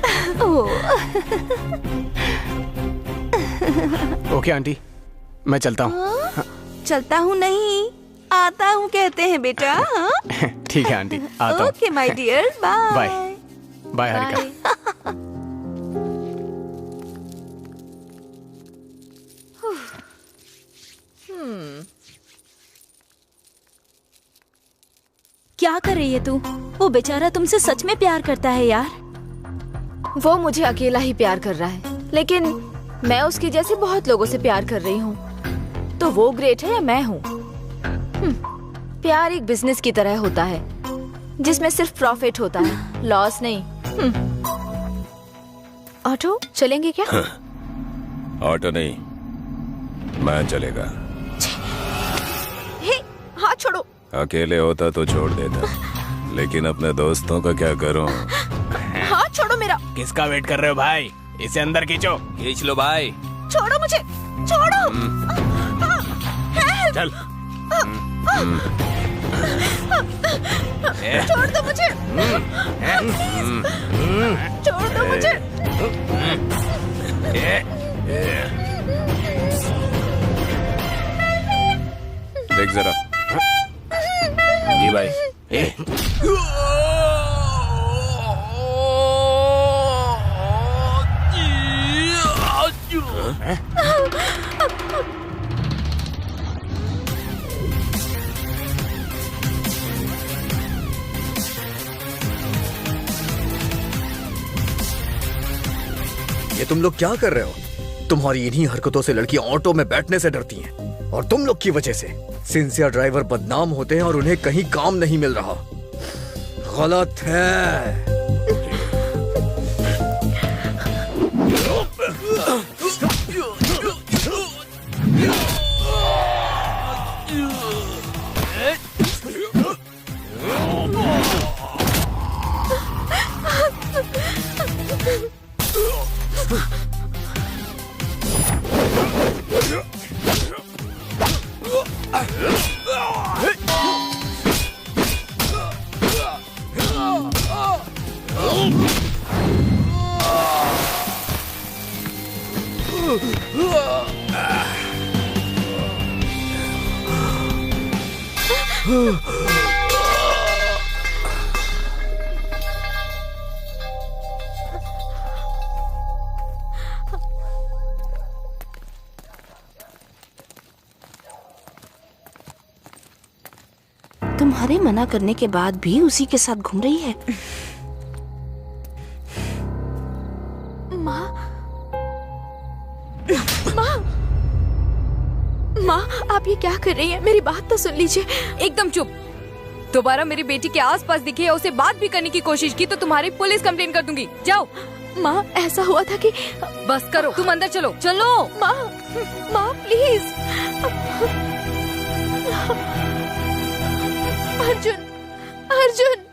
Okay aunty, मैं चलता हूँ। चलता हूँ नहीं, आता हूँ कहते हैं बेटा। ठीक है आंटी, आता हूँ। Okay my dear, bye bye bye Harika. क्या कर रही है तू? वो बेचारा तुमसे सच में प्यार करता है यार। वो मुझे अकेला ही प्यार कर रहा है, लेकिन मैं उसके जैसे बहुत लोगों से प्यार कर रही हूँ। तो वो ग्रेट है या मैं हूँ? प्यार एक बिजनेस की तरह होता है जिसमें सिर्फ प्रॉफिट होता है, लॉस नहीं। ऑटो चलेंगे क्या? ऑटो नहीं, मैं चलेगा। हे, हाथ छोड़ो। अकेले होता तो छोड़ देता, लेकिन अपने दोस्तों का क्या करूं? हाथ छोड़ो मेरा। किसका वेट कर रहे हो भाई? इसे अंदर खींचो। खींच लो भाई। छोड़ो मुझे, छोड़ो। चल। छोड़ दो मुझे। छोड़ दो मुझे। देख जरा। जी भाई। ये तुम लोग क्या कर रहे हो? तुम्हारी इन्हीं हरकतों से लड़कियां ऑटो में बैठने से डरती हैं, और तुम लोग की वजह से सिंसियर ड्राइवर बदनाम होते हैं और उन्हें कहीं काम नहीं मिल रहा। गलत है। तुम्हारे मना करने के बाद भी उसी के साथ घूम रही है। माँ आप ये क्या कर रही हैं? मेरी बात तो सुन लीजिए। एकदम चुप। दोबारा मेरी बेटी के आसपास दिखे या उसे बात भी करने की कोशिश की तो तुम्हारी पुलिस कंप्लेन कर दूंगी। जाओ। माँ ऐसा हुआ था कि बस करो, तुम अंदर चलो। चलो माँ, माँ please. Arjun, Arjun.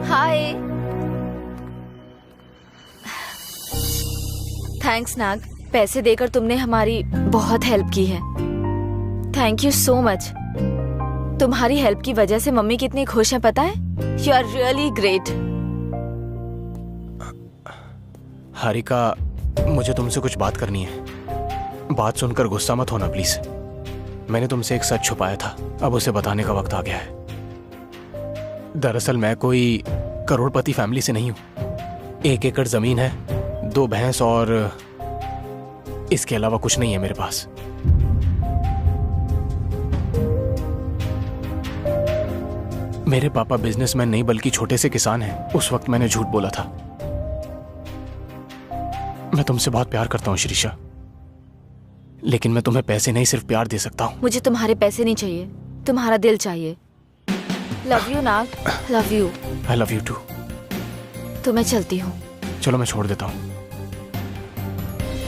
Hi. Thanks Nag, पैसे देकर तुमने हमारी बहुत हेल्प की है। Thank you so much. तुम्हारी हेल्प की वजह से मम्मी कितनी खुश हैं पता है? You are really great. Harika, मुझे तुमसे कुछ बात करनी है। बात सुनकर गुस्सा मत होना प्लीज। मैंने तुमसे एक सच छुपाया था, अब उसे बताने का वक्त आ गया है। दरअसल मैं कोई करोड़पति फैमिली से नहीं हूं। 1 एकड़ जमीन है, 2 भैंस और इसके अलावा कुछ नहीं है मेरे पास। मेरे पापा बिजनेसमैन नहीं बल्कि छोटे से किसान हैं। उस वक्त मैंने झूठ बोला था। मैं तुमसे बहुत प्यार करता हूं शिरीषा, लेकिन मैं तुम्हें पैसे नहीं सिर्फ प्यार दे सकता हूं। मुझे तुम्हारे पैसे नहीं चाहिए, तुम्हारा दिल चाहिए। Love you Nag, love you. I love you too. तो मैं चलती हूँ। चलो मैं छोड़ देता हूँ।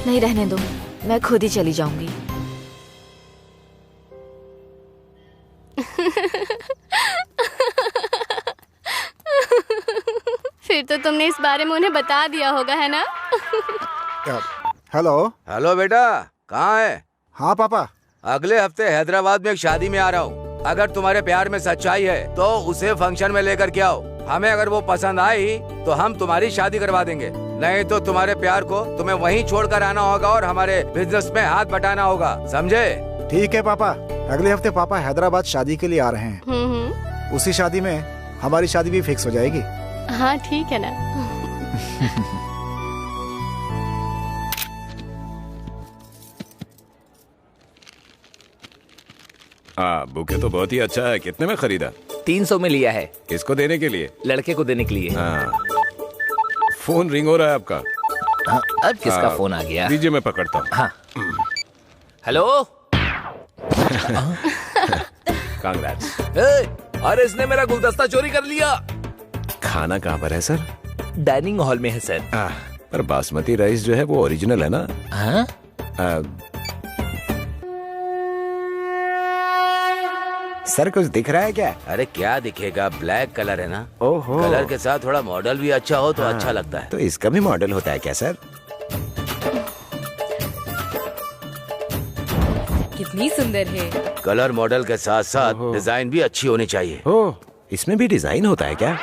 नहीं रहने दो, मैं खुद ही चली जाऊंगी। फिर तो तुमने इस बारे में उन्हें बता दिया होगा, है ना? हेलो। हेलो बेटा, कहाँ है? हाँ पापा। अगले हफ्ते हैदराबाद में एक शादी में आ रहा हूँ। अगर तुम्हारे प्यार में सच्चाई है तो उसे फंक्शन में लेकर के आओ। हमें अगर वो पसंद आई तो हम तुम्हारी शादी करवा देंगे, नहीं तो तुम्हारे प्यार को तुम्हें वहीं छोड़कर आना होगा और हमारे बिजनेस में हाथ बटाना होगा, समझे? ठीक है पापा। अगले हफ्ते पापा हैदराबाद शादी के लिए आ रहे हैं। उसी शादी में हमारी शादी भी फिक्स हो जाएगी। हाँ ठीक है ना। बुके तो बहुत ही अच्छा है। कितने में खरीदा? 300 में लिया है। किसको देने के लिए? लड़के को देने के लिए। हाँ। फोन रिंग हो रहा है आपका। हाँ, अब किसका फोन आ गया? दीजिए मैं पकड़ता हूँ। हाँ। हेलो। कांग्रेट्स। अरे इसने मेरा गुलदस्ता चोरी कर लिया। खाना कहाँ पर है सर? डाइनिंग हॉल में है सर। पर बासमती राइस जो है वो ओरिजिनल है ना? हाँ? सर कुछ दिख रहा है क्या? अरे क्या दिखेगा, ब्लैक कलर है ना। ओहो। कलर के साथ थोड़ा मॉडल भी अच्छा हो तो अच्छा लगता है। तो इसका भी मॉडल होता है क्या सर? कितनी सुंदर है। कलर मॉडल के साथ साथ डिजाइन भी अच्छी होनी चाहिए। ओह, इसमें भी डिजाइन होता है क्या?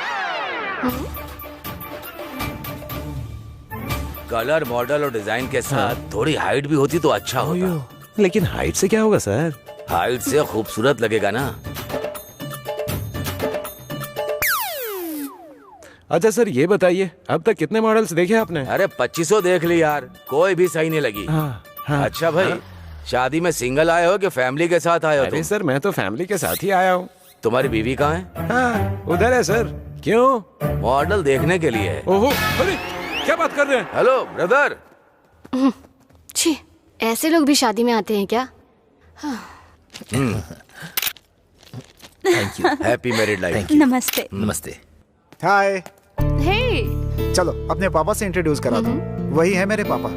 कलर मॉडल और डिजाइन के साथ थोड़ी हाइट भी होती तो अच्छा होता। लेकिन हाइट से क्या होगा सर? हाइट से खूबसूरत लगेगा ना। अच्छा सर ये बताइए, अब तक कितने मॉडल्स देखे आपने? अरे 2500 देख ली यार, कोई भी सही नहीं लगी। अच्छा भाई, शादी में सिंगल आए हो कि फैमिली के साथ आए हो? अरे सर मैं तो फैमिली के साथ ही आया हूँ। तुम्हारी बीवी कहाँ है? हाँ, उधर है सर। क्यों? मॉडल देखने के लिए। ओहो, अरे क्या बात कर रहे हैं? Hello brother. छी, ऐसे लोग भी शादी में आते हैं क्या? Thank you. Happy married life. नमस्ते। नमस्ते। हाय। हे। चलो अपने पापा से इंट्रोड्यूस करा दो। वही है मेरे पापा।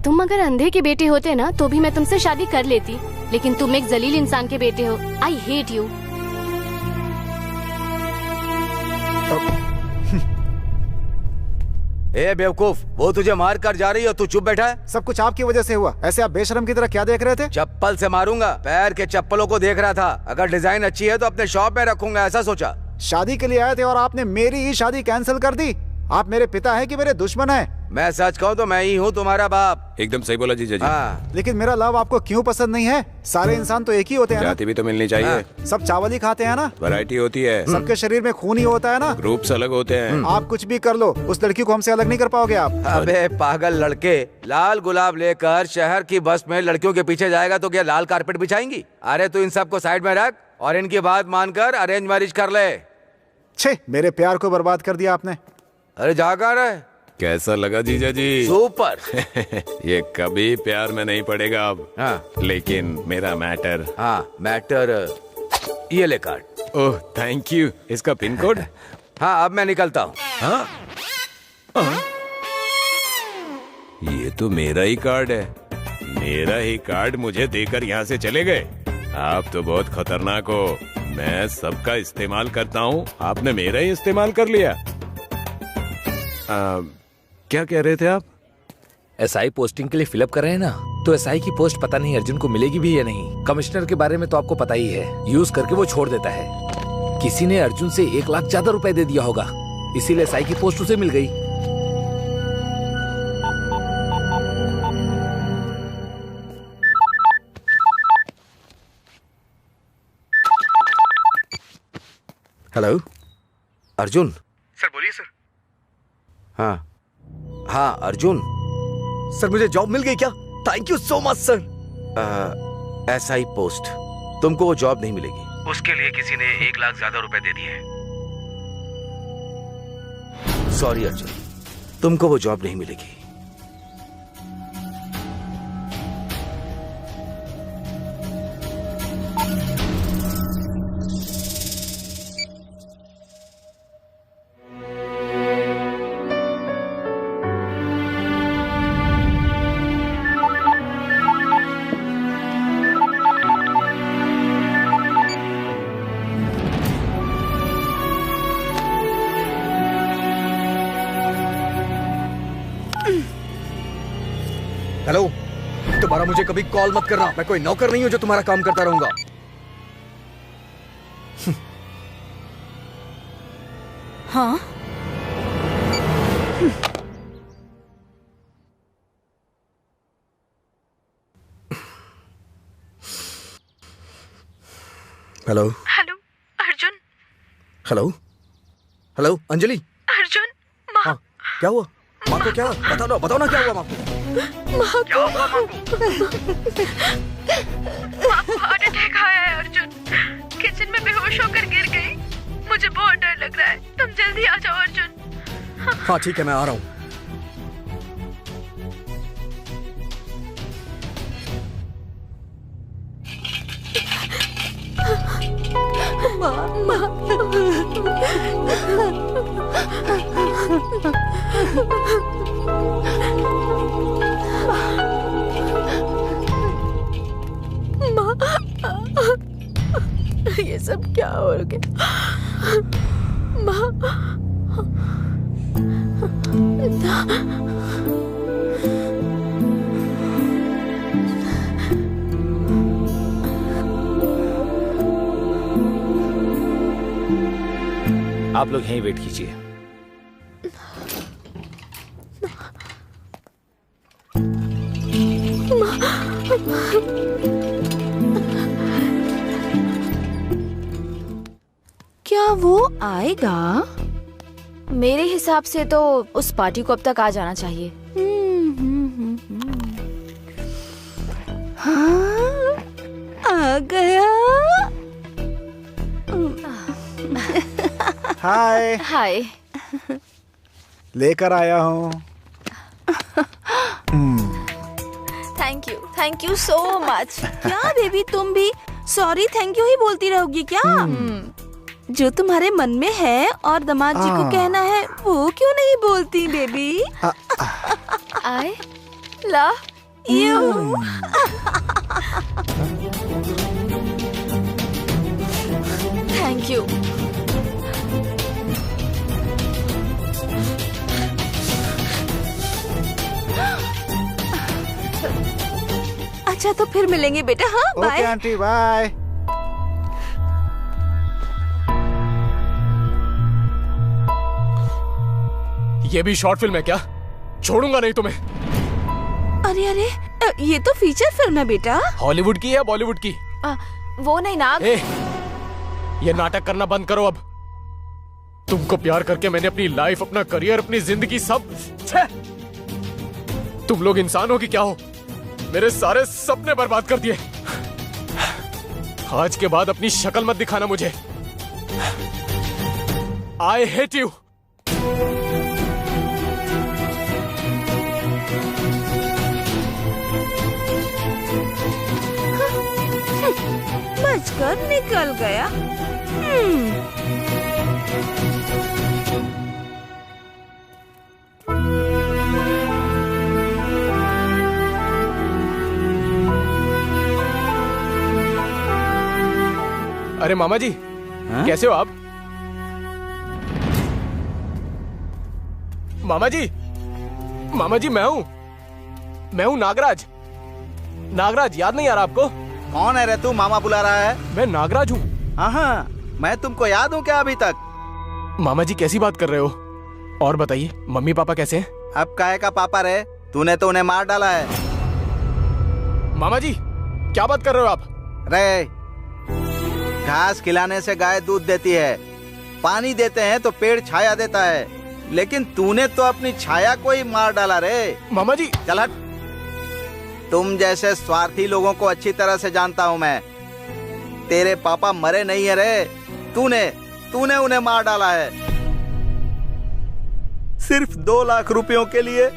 तुम अगर अंधे के बेटे होते ना तो भी मैं तुमसे शादी कर लेती, लेकिन तुम एक जलील इंसान के बेटे हो। I hate you. ए बेवकूफ, वो तुझे मार कर जा रही है, तू चुप बैठा है? सब कुछ आपकी वजह से हुआ। ऐसे आप बेशरम की तरह क्या देख रहे थे? चप्पल से मारूंगा। पैर के चप्पलों को देख रहा था। अगर डिजाइन अच्छी है तो अपने शॉप में रखूंगा, ऐसा सोचा। शादी के लिए आए थे और आपने मेरी ही शादी कैंसिल कर दी। आप मेरे पिता हैं कि मेरे दुश्मन हैं? मैं सच कहूँ तो मैं ही हूँ तुम्हारा बाप। एकदम सही बोला जीजा जी। हाँ। लेकिन मेरा लव आपको क्यों पसंद नहीं है? सारे इंसान तो एक ही होते हैं ना? जाति भी तो मिलनी चाहिए। हाँ। सब चावल ही खाते हैं ना? वैरायटी होती है। सबके शरीर में खून ही होता है ना? ग्रुप्स अलग होते हैं। आप कुछ भी कर लो, उस लड़की को हमसे अलग नहीं कर पाओगे आप। अबे पागल लड़के, लाल गुलाब लेकर शहर की बस में लड़कियों के पीछे जाएगा तो क्या लाल कारपेट बिछाएंगी? अरे तू इन सबको साइड में रख और इनकी बात मानकर अरेंज मैरिज कर ले। छे, मेरे प्यार को बर्बाद कर दिया आपने। अरे जा कर रहे? कैसा लगा जीजा जी? सुपर। ये कभी प्यार में नहीं पड़ेगा अब। हाँ। लेकिन मेरा मैटर। हाँ मैटर, ये ले कार्ड। Oh thank you. इसका पिन कोड? हाँ अब मैं निकलता हूँ। हाँ? ये तो मेरा ही कार्ड है। मेरा ही कार्ड मुझे देकर यहाँ से चले गए। आप तो बहुत खतरनाक हो। मैं सबका इस्तेमाल करता हूँ, आपने मेरा ही इस्तेमाल कर लिया। क्या कह रहे थे आप? एसआई पोस्टिंग के लिए फिलअप कर रहे हैं ना, तो एसआई की पोस्ट पता नहीं अर्जुन को मिलेगी भी या नहीं। कमिश्नर के बारे में तो आपको पता ही है, यूज करके वो छोड़ देता है। किसी ने अर्जुन से 1 लाख ज्यादा रुपए दे दिया होगा, इसीलिए एसआई की पोस्ट उसे मिल गई। हेलो अर्जुन। सर बोलिए सर। हाँ हाँ अर्जुन। सर मुझे जॉब मिल गई क्या? Thank you so much sir. SI post, तुमको वो जॉब नहीं मिलेगी। उसके लिए किसी ने 1 लाख ज्यादा रुपए दे दिए। सॉरी अर्जुन, तुमको वो जॉब नहीं मिलेगी। हेलो, दोबारा मुझे कभी कॉल मत करना। मैं कोई नौकर नहीं हूं जो तुम्हारा काम करता रहूंगा। हाँ hello hello Arjun. Hello hello Anjali. Arjun, माँ। हाँ, क्या हुआ? माँ को क्या? बताओ ना क्या हुआ माँ को? माँ को हार्ट अटैक आया है अर्जुन। किचन में बेहोश होकर गिर गई। मुझे बहुत डर लग रहा है, तुम जल्दी आ जाओ अर्जुन। हाँ ठीक है, मैं आ रहा हूँ। ये सब क्या हो गया? माँ, आप लोग यहीं वेट कीजिए। क्या वो आएगा? मेरे हिसाब से तो उस पार्टी को अब तक आ जाना चाहिए। हाँ, आ गया। हाय हाय। लेकर आया हूँ। Thank you so much. क्या बेबी, तुम भी सॉरी थैंक यू ही बोलती रहोगी क्या? जो तुम्हारे मन में है और दामाद जी को कहना है वो क्यों नहीं बोलती baby? I love you. Thank you. अच्छा तो फिर मिलेंगे बेटा। हाँ बाय। Okay aunty, bye. ये भी शॉर्ट फिल्म है क्या? छोड़ूंगा नहीं तुम्हें। अरे अरे, ये तो फीचर फिल्म है बेटा। हॉलीवुड की या बॉलीवुड की? वो नहीं नाग। ये नाटक करना बंद करो अब। तुमको प्यार करके मैंने अपनी लाइफ, अपना करियर, अपनी जिंदगी सब तुम लोग इंसान हो कि क्या हो? मेरे सारे सपने बर्बाद कर दिए। आज के बाद अपनी शक्ल मत दिखाना मुझे। I hate you. बचकर निकल गया। अरे मामा जी, कैसे हो आप? मामा जी मैं हूँ नागराज। नागराज याद नहीं आ रहा आपको? कौन है रे तू? मामा बुला रहा है। मैं नागराज हूँ। हाँ, मैं तुमको याद हूँ क्या अभी तक? मामा जी कैसी बात कर रहे हो? और बताइए, मम्मी पापा कैसे हैं? अब काहे का पापा रे? तूने तो उन्हें मार डाला है। मामा जी क्या बात कर रहे हो आप? रे, घास खिलाने से गाय दूध देती है, पानी देते हैं तो पेड़ छाया देता है, लेकिन तूने तो अपनी छाया को ही मार डाला रे। मामा जी चल हट। तुम जैसे स्वार्थी लोगों को अच्छी तरह से जानता हूँ मैं। तेरे पापा मरे नहीं है रे, तूने उन्हें मार डाला है। सिर्फ 2 लाख रुपयों के लिए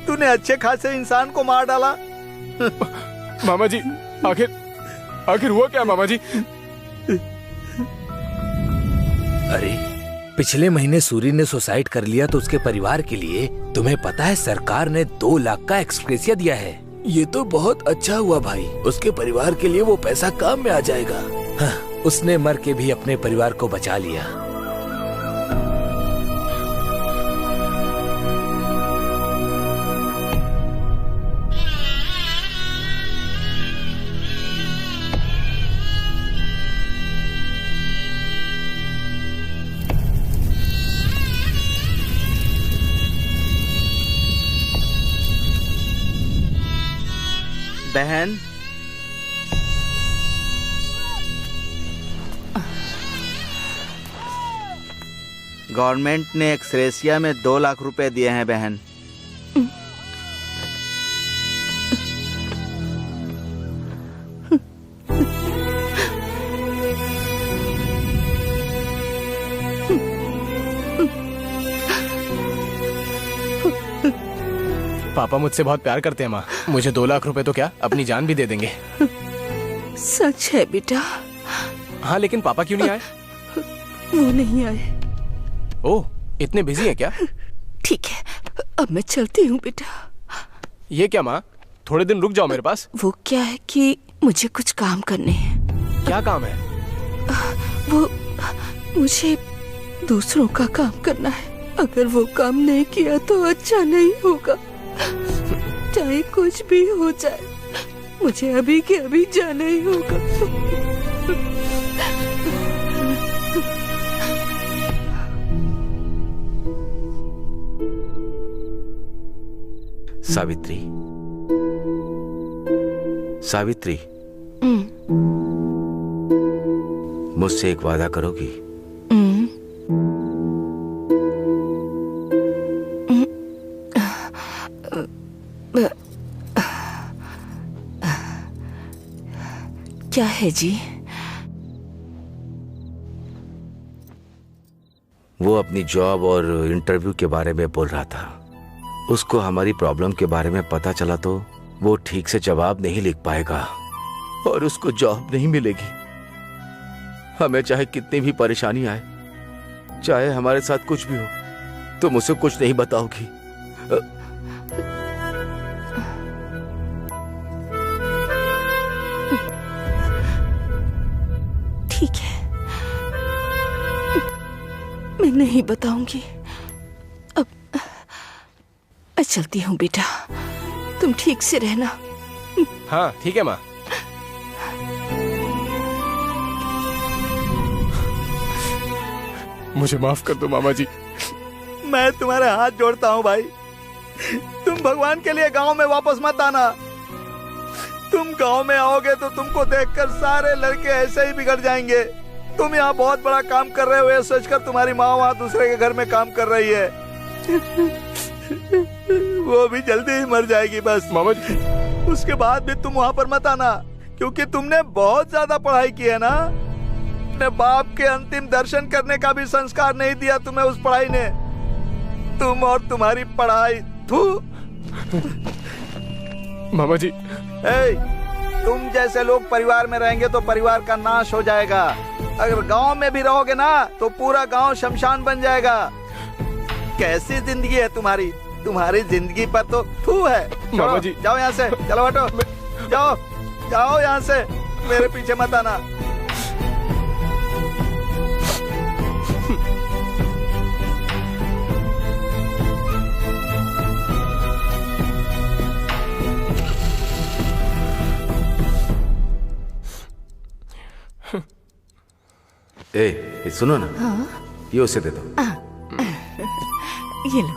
तूने अच्छे खासे इंसान को मार डाला। मामा जी आखिर हुआ क्या मामा जी? अरे पिछले महीने सूरी ने सुसाइड कर लिया तो उसके परिवार के लिए तुम्हें पता है सरकार ने 2 लाख का एक्सग्रेशिया दिया है। ये तो बहुत अच्छा हुआ भाई, उसके परिवार के लिए वो पैसा काम में आ जाएगा। हाँ, उसने मर के भी अपने परिवार को बचा लिया। बहन, गवर्नमेंट ने एक्सग्रेशिया में 2 लाख रुपए दिए हैं बहन। पापा मुझसे बहुत प्यार करते हैं माँ। मुझे 2 लाख रुपए तो क्या, अपनी जान भी दे देंगे। सच है बेटा। हाँ, लेकिन पापा क्यों नहीं आए? वो नहीं आए। ओह, इतने बिजी हैं क्या? ठीक है, अब मैं चलती हूँ बेटा। ये क्या माँ, थोड़े दिन रुक जाओ मेरे पास। वो क्या है कि मुझे कुछ काम करने हैं। क्या काम है? वो मुझे दूसरों का काम करना है। अगर वो काम नहीं किया तो अच्छा नहीं होगा। चाहे कुछ भी हो जाए, मुझे अभी के अभी जाना ही होगा। सावित्री, सावित्री, मुझसे एक वादा करोगी? क्या है जी? वो अपनी जॉब और इंटरव्यू के बारे में बोल रहा था। उसको हमारी प्रॉब्लम के बारे में पता चला तो वो ठीक से जवाब नहीं लिख पाएगा और उसको जॉब नहीं मिलेगी। हमें चाहे कितनी भी परेशानी आए, चाहे हमारे साथ कुछ भी हो, तुम उसे कुछ नहीं बताओगी। ठीक है, मैं नहीं बताऊंगी। अब मैं चलती हूँ बेटा, तुम ठीक से रहना। हाँ ठीक है माँ। मुझे माफ कर दो मामा जी। मैं तुम्हारे हाथ जोड़ता हूँ भाई, तुम भगवान के लिए गांव में वापस मत आना। तुम गांव में आओगे तो तुमको देखकर सारे लड़के ऐसे ही बिगड़ जाएंगे। तुम यहाँ बहुत बड़ा काम कर रहे हो ये सोचकर तुम्हारी माँ वहाँ दूसरे के घर में काम कर रही है। वो भी जल्दी ही मर जाएगी बस। मामा जी, उसके बाद भी तुम वहाँ पर मत आना, क्योंकि तुमने बहुत ज्यादा पढ़ाई की है ना। अपने बाप के अंतिम दर्शन करने का भी संस्कार नहीं दिया तुम्हें उस पढ़ाई ने। तुम और तुम्हारी पढ़ाई, थू। मामा जी, तुम जैसे लोग परिवार में रहेंगे तो परिवार का नाश हो जाएगा। अगर गांव में भी रहोगे ना तो पूरा गांव शमशान बन जाएगा। कैसी जिंदगी है तुम्हारी, तुम्हारी जिंदगी पर तो थू है। मामा जी, जाओ यहाँ से, चलो हटो, जाओ जाओ यहाँ से, मेरे पीछे मत आना। ए, सुनो ना। हाँ? ये उसे दे दो। ये लो।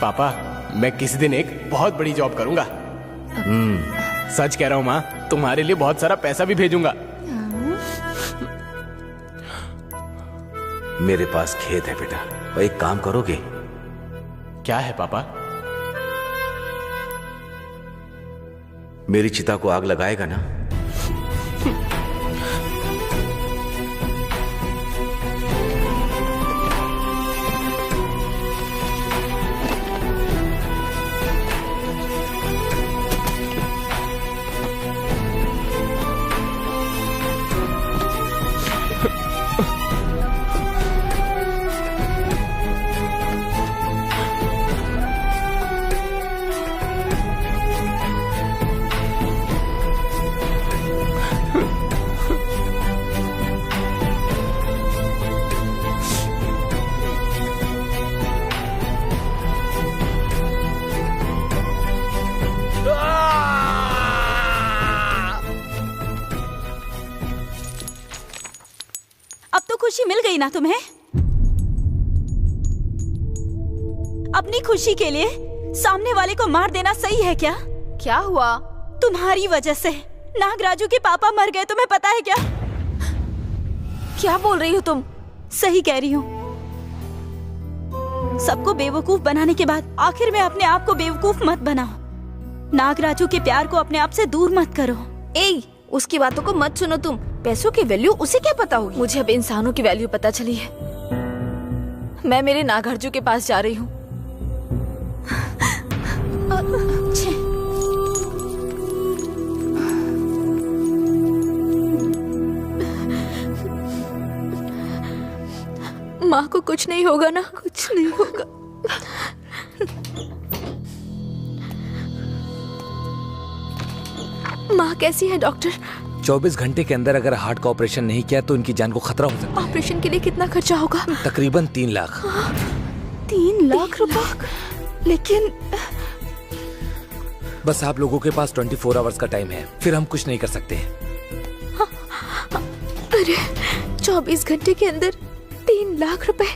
पापा, मैं किसी दिन एक बहुत बड़ी जॉब करूंगा। सच कह रहा हूँ माँ, तुम्हारे लिए बहुत सारा पैसा भी भेजूंगा। मेरे पास खेत है बेटा, और एक काम करोगे? क्या है पापा? मेरी चिता को आग लगाएगा ना? खुशी मिल गई ना तुम्हें? अपनी खुशी के लिए सामने वाले को मार देना सही है क्या? क्या हुआ? तुम्हारी वजह से नागराजू के पापा मर गए, तुम्हें पता है क्या? क्या बोल रही हो तुम? सही कह रही हूँ। सबको बेवकूफ बनाने के बाद आखिर में अपने आप को बेवकूफ मत बनाओ। नागराजू के प्यार को अपने आप से दूर मत करो। ए, उसकी बातों को मत सुनो तुम। पैसों की वैल्यू उसे क्या पता होगी? मुझे अब इंसानों की वैल्यू पता चली है। मैं मेरे नागार्जु के पास जा रही हूँ। माँ को कुछ नहीं होगा ना? कुछ नहीं होगा। माँ कैसी है डॉक्टर? 24 घंटे के अंदर अगर हार्ट का ऑपरेशन नहीं किया तो इनकी जान को खतरा हो सकता है। ऑपरेशन के लिए कितना खर्चा होगा? तकरीबन 3 लाख। 3 लाख रुपए? लेकिन बस आप लोगों के पास 24 आवर्स का टाइम है, फिर हम कुछ नहीं कर सकते। अरे 24 घंटे के अंदर 3 लाख रुपए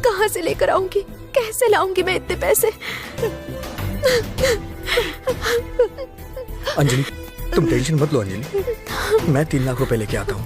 कहाँ से लेकर आऊंगी? कैसे लाऊंगी मैं इतने पैसे? अंजलि, तुम टेंशन मत लो अंजलि, मैं 3 लाख रुपए लेके आता हूँ।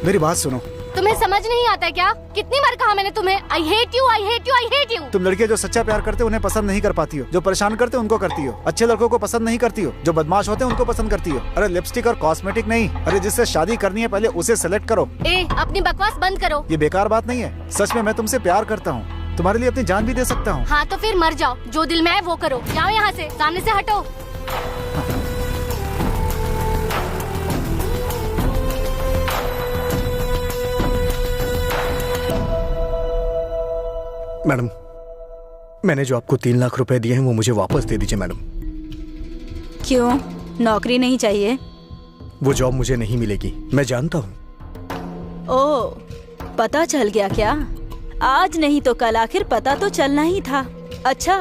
मेरी बात सुनो। तुम्हें समझ नहीं आता क्या? कितनी बार कहा मैंने तुम्हें, I hate you, I hate you, I hate you. तुम लड़के जो सच्चा प्यार करते हो उन्हें पसंद नहीं कर पाती हो, जो परेशान करते हो उनको करती हो, अच्छे लड़कों को पसंद नहीं करती हो, जो बदमाश होते हैं उनको पसंद करती हो। अरे लिपस्टिक और कॉस्मेटिक नहीं, अरे जिससे शादी करनी है पहले उसे सेलेक्ट करो। ए, अपनी बकवास बंद करो। ये बेकार बात नहीं है, सच में मैं तुमसे प्यार करता हूँ, तुम्हारे लिए अपनी जान भी दे सकता हूँ। हाँ तो फिर मर जाओ, जो दिल में है वो करो। जाओ यहाँ से, सामने से हटो। मैडम, मैंने जो आपको 3 लाख रुपए दिए हैं वो मुझे वापस दे दीजिए मैडम। क्यों, नौकरी नहीं चाहिए? वो जॉब मुझे नहीं मिलेगी, मैं जानता हूँ। ओ, पता चल गया क्या? आज नहीं तो कल आखिर पता तो चलना ही था। अच्छा,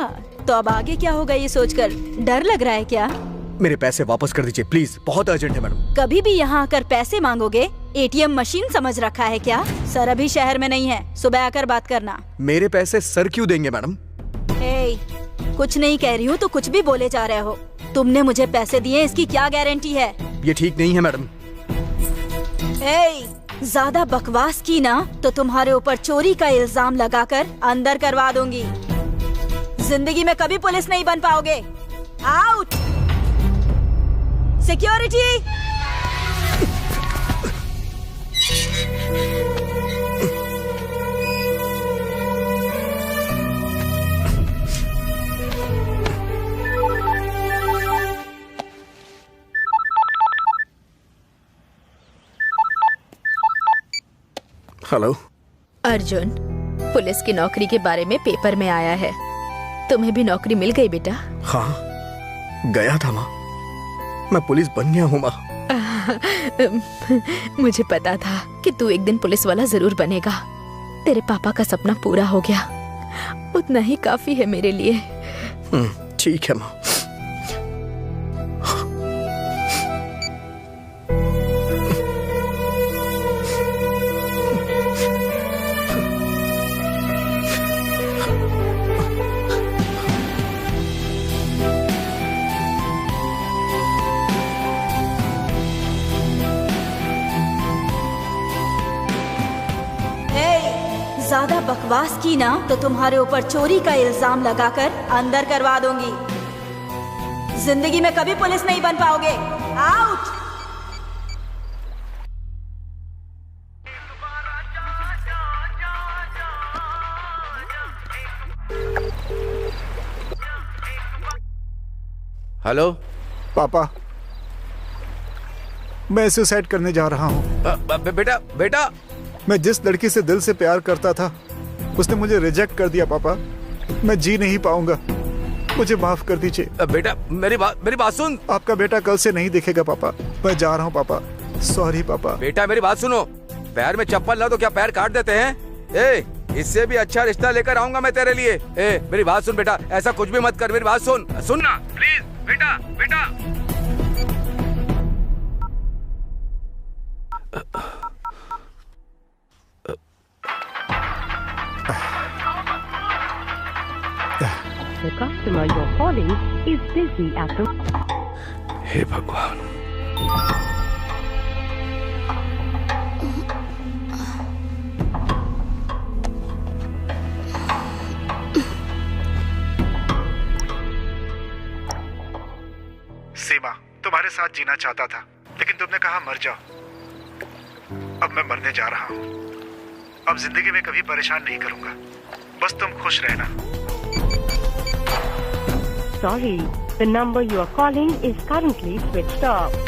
तो अब आगे क्या होगा ये सोचकर डर लग रहा है क्या? मेरे पैसे वापस कर दीजिए प्लीज, बहुत अर्जेंट है मैडम। कभी भी यहाँ आकर पैसे मांगोगे? एटीएम मशीन समझ रखा है क्या? सर अभी शहर में नहीं है, सुबह आकर बात करना। मेरे पैसे सर क्यों देंगे मैडम? कुछ नहीं कह रही हूँ तो कुछ भी बोले जा रहे हो। तुमने मुझे पैसे दिए, इसकी क्या गारंटी है? ये ठीक नहीं है मैडम। ज्यादा बकवास की ना तो तुम्हारे ऊपर चोरी का इल्जाम लगाकर अंदर करवा दूंगी। जिंदगी में कभी पुलिस नहीं बन पाओगे। Out! Security! Hello Arjun, police की नौकरी के बारे में पेपर में आया है। तुम्हें भी नौकरी मिल गई बेटा? हाँ, गया था माँ, मैं पुलिस बन गया हूँ माँ। मुझे पता था कि तू एक दिन पुलिस वाला जरूर बनेगा। तेरे पापा का सपना पूरा हो गया, उतना ही काफी है मेरे लिए। ठीक है माँ। ज्यादा बकवास की ना तो तुम्हारे ऊपर चोरी का इल्जाम लगाकर अंदर करवा दूंगी। जिंदगी में कभी पुलिस नहीं बन पाओगे। आउट! हेलो पापा, मैं सुसाइड करने जा रहा हूँ। बेटा बेटा, मैं जिस लड़की से दिल से प्यार करता था उसने मुझे रिजेक्ट कर दिया पापा। मैं जी नहीं पाऊंगा, मुझे माफ कर दीजिए। बेटा मेरी बात सुन। आपका बेटा कल से नहीं दिखेगा पापा, मैं जा रहा हूँ पापा। सॉरी पापा। बेटा मेरी बात सुनो, पैर में चप्पल ना तो क्या पैर काट देते हैं? इससे भी अच्छा रिश्ता लेकर आऊंगा मैं तेरे लिए। मेरी बात सुन बेटा, ऐसा कुछ भी मत कर। मेरी बात सुन ना प्लीज बेटा। बेटा The customer you're calling is busy at the... हे भगवान। सीमा, तुम्हारे साथ जीना चाहता था लेकिन तुमने कहा मर जाओ। अब मैं मरने जा रहा हूँ। अब जिंदगी में कभी परेशान नहीं करूंगा, बस तुम खुश रहना। Sorry, the number you are calling is currently switched off.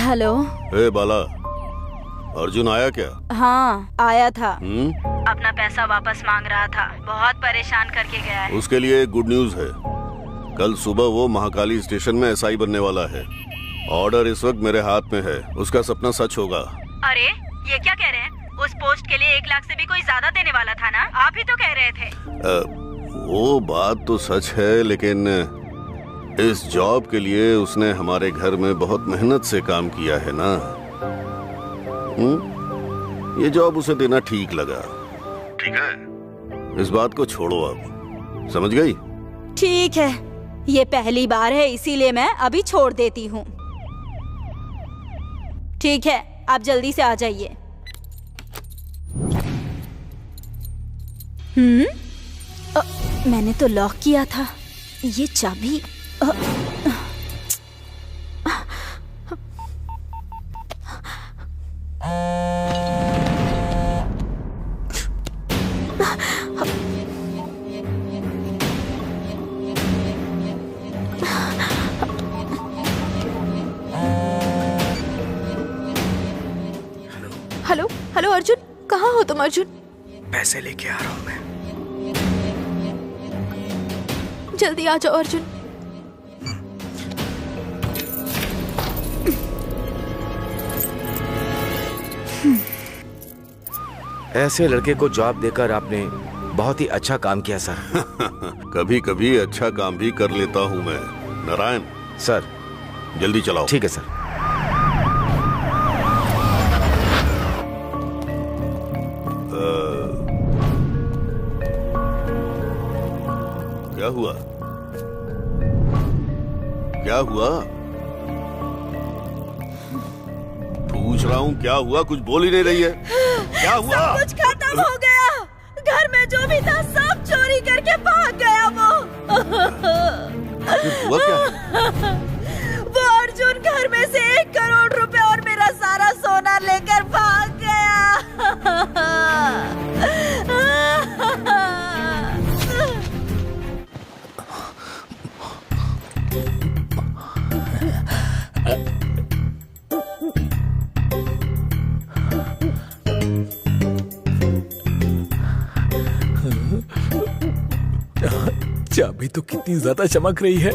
Hello. ए बाला, अर्जुन आया क्या? हाँ आया था। अपना पैसा वापस मांग रहा था, बहुत परेशान करके गया है। उसके लिए एक गुड न्यूज है। कल सुबह वो महाकाली स्टेशन में एसआई बनने वाला है। ऑर्डर इस वक्त मेरे हाथ में है। उसका सपना सच होगा। अरे ये क्या कह रहे हैं? उस पोस्ट के लिए 1 लाख से भी कोई ज्यादा देने वाला था ना? आप ही तो कह रहे थे। वो बात तो सच है, लेकिन इस जॉब के लिए उसने हमारे घर में बहुत मेहनत से काम किया है ना। ये जॉब उसे देना ठीक लगा। ठीक है, इस बात को छोड़ो अब, समझ गई? ठीक है, ये पहली बार है इसीलिए मैं अभी छोड़ देती हूँ। ठीक है, आप जल्दी से आ जाइए। मैंने तो लॉक किया था, ये चाबी। हेलो हेलो अर्जुन, कहाँ हो तुम अर्जुन? पैसे लेके आ रहा हूँ मैं। जल्दी आ जाओ अर्जुन। ऐसे लड़के को जॉब देकर आपने बहुत ही अच्छा काम किया सर। कभी कभी अच्छा काम भी कर लेता हूँ मैं। नारायण सर, जल्दी चलाओ। ठीक है सर। क्या हुआ? क्या हुआ? पूछ रहा हूँ क्या हुआ? कुछ बोल ही नहीं रही है। क्या हुआ? सब कुछ खत्म हो गया। घर में जो भी था सब चोरी करके भाग गया वो। हुआ क्या? वो अर्जुन घर में से 1 करोड़ रुपए और मेरा सारा सोना लेकर भाग गया। चाबी तो कितनी ज्यादा चमक रही है।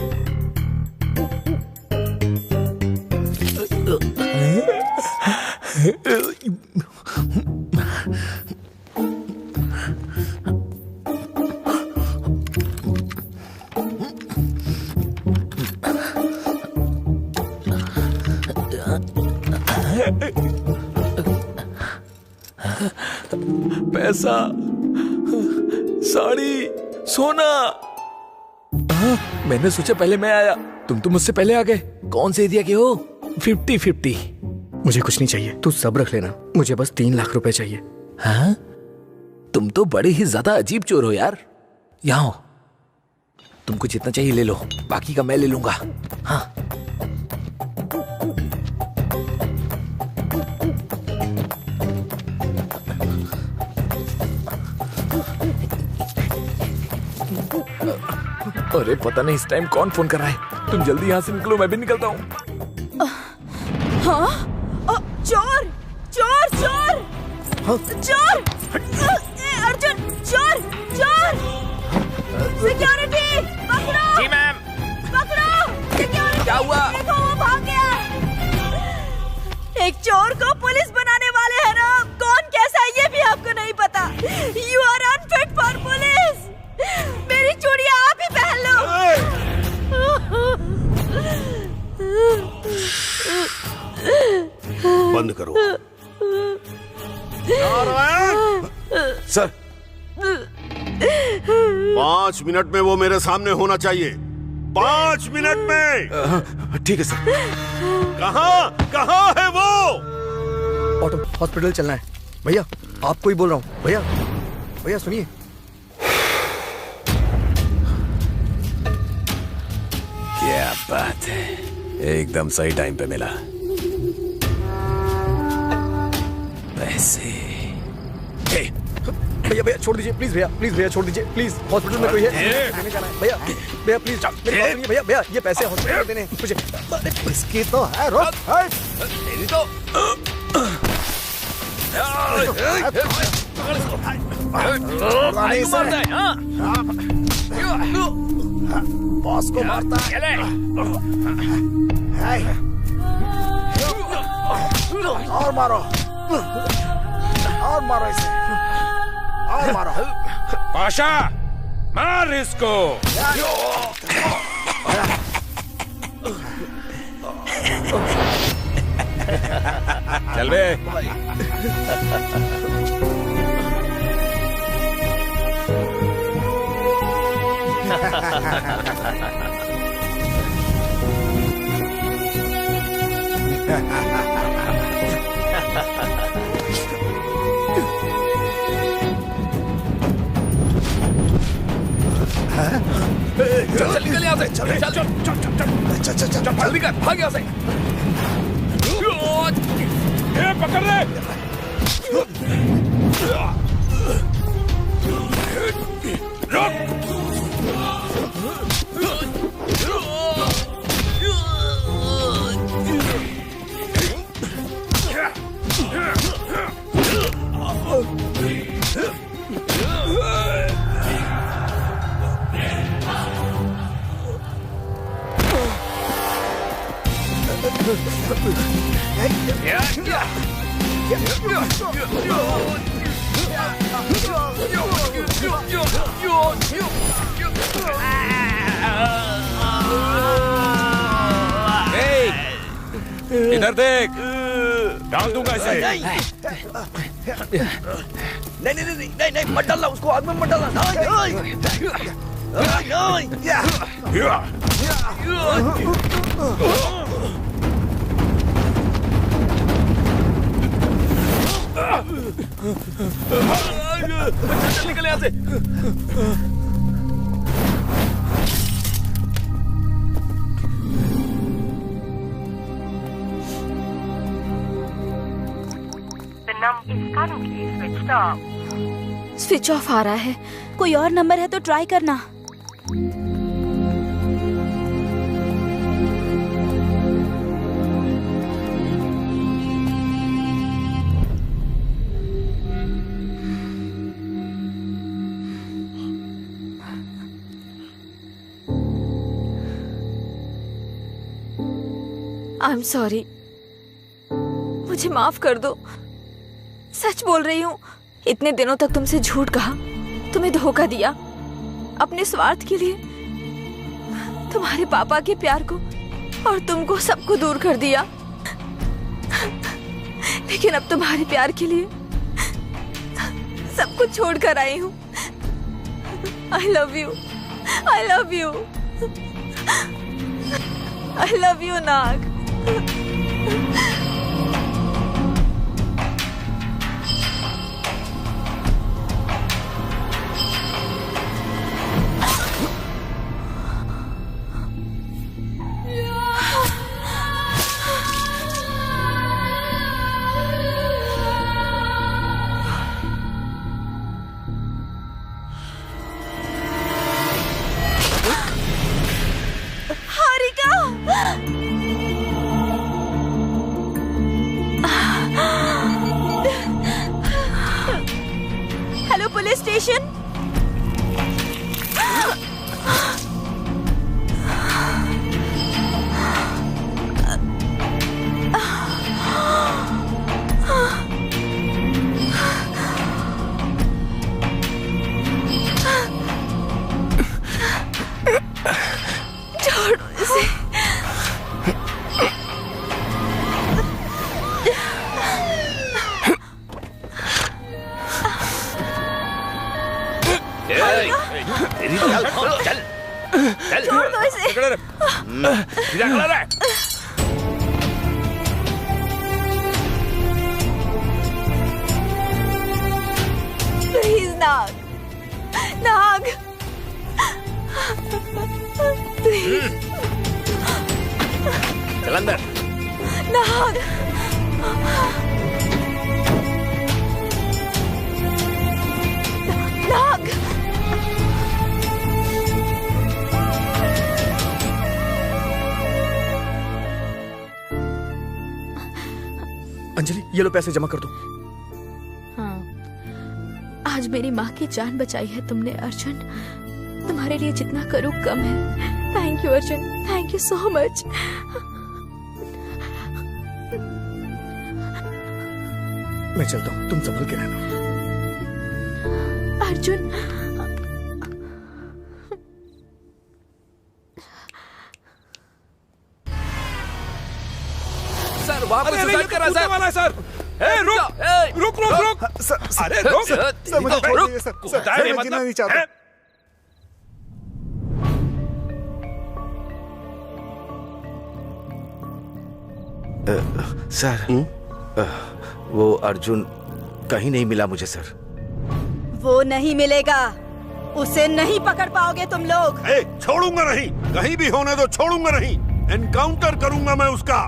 पैसा, साड़ी, सोना। मैंने सोचा पहले मैं आया, तुम तो मुझसे पहले आ गए। कौन से एरिया के हो? 50-50। मुझे कुछ नहीं चाहिए, तू सब रख लेना। मुझे बस 3 लाख रुपए चाहिए। हाँ? तुम तो बड़े ही ज्यादा अजीब चोर हो यार। यहाँ हो, तुमको जितना चाहिए ले लो, बाकी का मैं ले लूंगा। हाँ। अरे पता नहीं इस टाइम कौन फोन कर रहा है। तुम जल्दी यहाँ से निकलो, मैं भी निकलता हूँ। हाँ? चोर चोर चोर। हाँ? चोर। अर्जुन, चोर चोर। सिक्योरिटी पकड़ो। जी मैम। पकड़ो सिक्योरिटी। क्या हुआ? देखो वो भाग गया। एक चोर को पुलिस बनाने वाले हैं ना। कौन कैसा है ये भी आपको नहीं पता। You are unfit for police. मेरी चूड़ियां आप ही पहन लो। बंद करो। नारायण सर, 5 मिनट में वो मेरे सामने होना चाहिए। 5 मिनट में। ठीक है सर। कहाँ है वो? ऑटो हॉस्पिटल चलना है। भैया आपको ही बोल रहा हूँ। भैया सुनिए। क्या बात है, एकदम सही टाइम पे मिला। पैसे। भैया भैया छोड़ दीजिए प्लीज, भैया छोड़ दीजिए प्लीज। हॉस्पिटल में कोई है, देने जाना है भैया। भैया प्लीज मेरी बात सुनिए भैया, भैया ये पैसे हॉस्पिटल में देने मुझे। इसकी तो है रोक, तेरी तो बॉस को मारता है। और मारो, और मारो इसे, और मारो। पाशा मार इसको। चल बे। चल निकल यहाँ से, चल चल चल चल चल चल जल्दी कर, भाग यहाँ से। ये पकड़ ले। इधर देख, डाल दूंगा इसे। नहीं, मत डालना उसको, आग में मत डालना। चल निकल यहाँ से। स्विच ऑफ आ रहा है। कोई और नंबर है तो ट्राई करना। आई एम सॉरी, मुझे माफ कर दो। सच बोल रही हूँ, इतने दिनों तक तुमसे झूठ कहा, तुम्हें धोखा दिया अपने स्वार्थ के लिए, तुम्हारे पापा के प्यार को और तुमको सबको दूर कर दिया। लेकिन अब तुम्हारे प्यार के लिए सब कुछ छोड़ कर आई हूँ। आई love you, I love you, I love you Nag. Hello police station. छोड़ो इसे। चल चल छोड़ दो इसे। Please Nag, Nag please. चल अंदर। नाग ये लो पैसे जमा कर दो। हाँ, आज मेरी माँ की जान बचाई है तुमने अर्जुन। तुम्हारे लिए जितना करूँ कम है। Thank you Arjun, thank you so much. मैं चलता हूँ, तुम संभल के रहना। अर्जुन, सर वहाँ पे सुसाइड कर रहा है सर। ए, रुक। अरे रुक। सर मुझे छोड़ दीजिए सर, मैं जीना नहीं चाहता। सर वो अर्जुन कहीं नहीं मिला मुझे सर। वो नहीं मिलेगा, उसे नहीं पकड़ पाओगे तुम लोग। छोड़ूंगा नहीं, कहीं भी होने दो, छोड़ूंगा नहीं। एनकाउंटर करूंगा मैं उसका।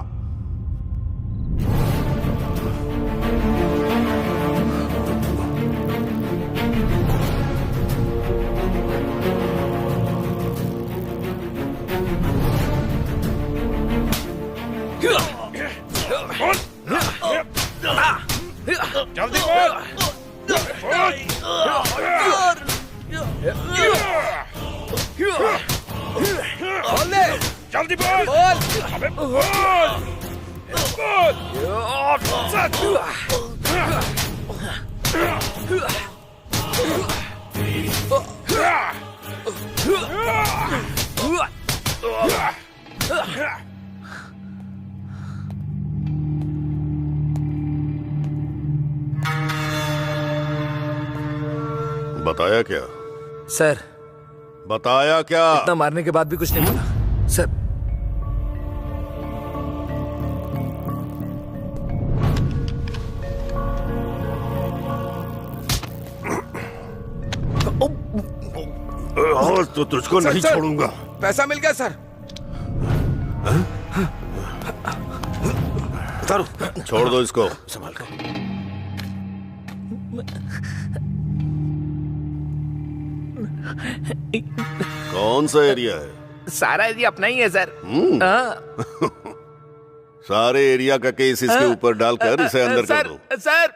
जल्दी बोल। जल्दी बोल। अबे बोल। बताया क्या सर? बताया क्या? इतना मारने के बाद भी कुछ नहीं बोला सर। आज तो तुझको नहीं छोड़ूंगा। पैसा मिल गया सर। छोड़ दो इसको। संभाल कर। कौन सा एरिया है? सारा एरिया अपना ही है सर। सारे एरिया का केस इसके ऊपर डालकर इसे अंदर कर दो। सर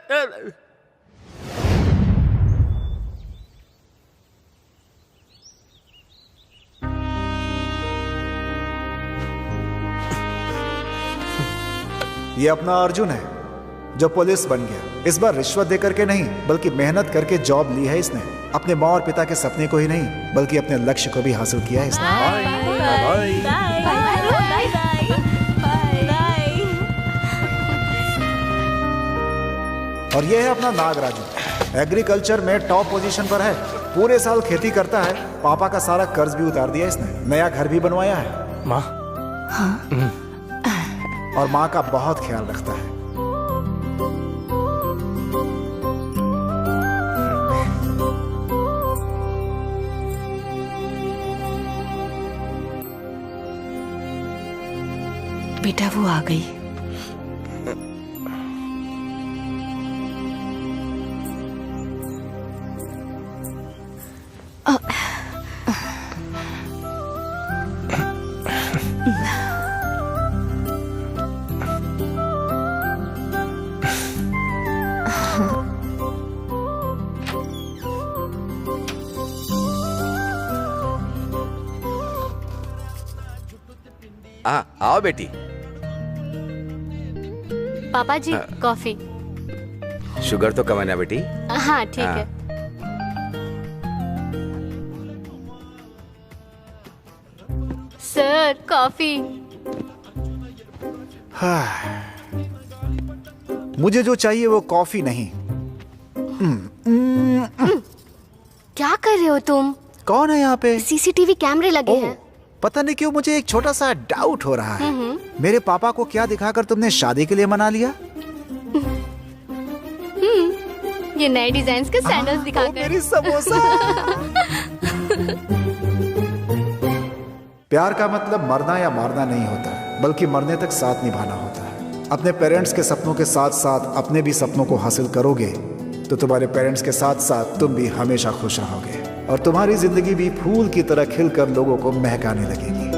ये अपना अर्जुन है जो पुलिस बन गया। इस बार रिश्वत देकर के नहीं बल्कि मेहनत करके जॉब ली है इसने। अपने माँ और पिता के सपने को ही नहीं बल्कि अपने लक्ष्य को भी हासिल किया है इसने। और ये है अपना नागराजू, एग्रीकल्चर में टॉप पोजीशन पर है। पूरे साल खेती करता है। पापा का सारा कर्ज भी उतार दिया इसने। नया घर भी बनवाया है। माँ और माँ का बहुत ख्याल रखता है। बेटा वो आ गई। आओ बेटी। पापा जी कॉफी। शुगर तो कम है ना बेटी? हाँ ठीक है। Sir coffee. मुझे जो चाहिए वो कॉफी नहीं। क्या कर रहे हो तुम? कौन है यहाँ पे? सीसीटीवी कैमरे लगे हैं। पता नहीं क्यों मुझे एक छोटा सा डाउट हो रहा है। मेरे पापा को क्या दिखाकर तुमने शादी के लिए मना लिया? ये नए डिजाइन के सैंडल्स दिखाकर। मेरी समोसा। प्यार का मतलब मरना या मारना नहीं होता, बल्कि मरने तक साथ निभाना होता है। अपने पेरेंट्स के सपनों के साथ साथ अपने भी सपनों को हासिल करोगे तो तुम्हारे पेरेंट्स के साथ साथ तुम भी हमेशा खुश रहोगे और तुम्हारी जिंदगी भी फूल की तरह खिलकर लोगों को महकाने लगेगी।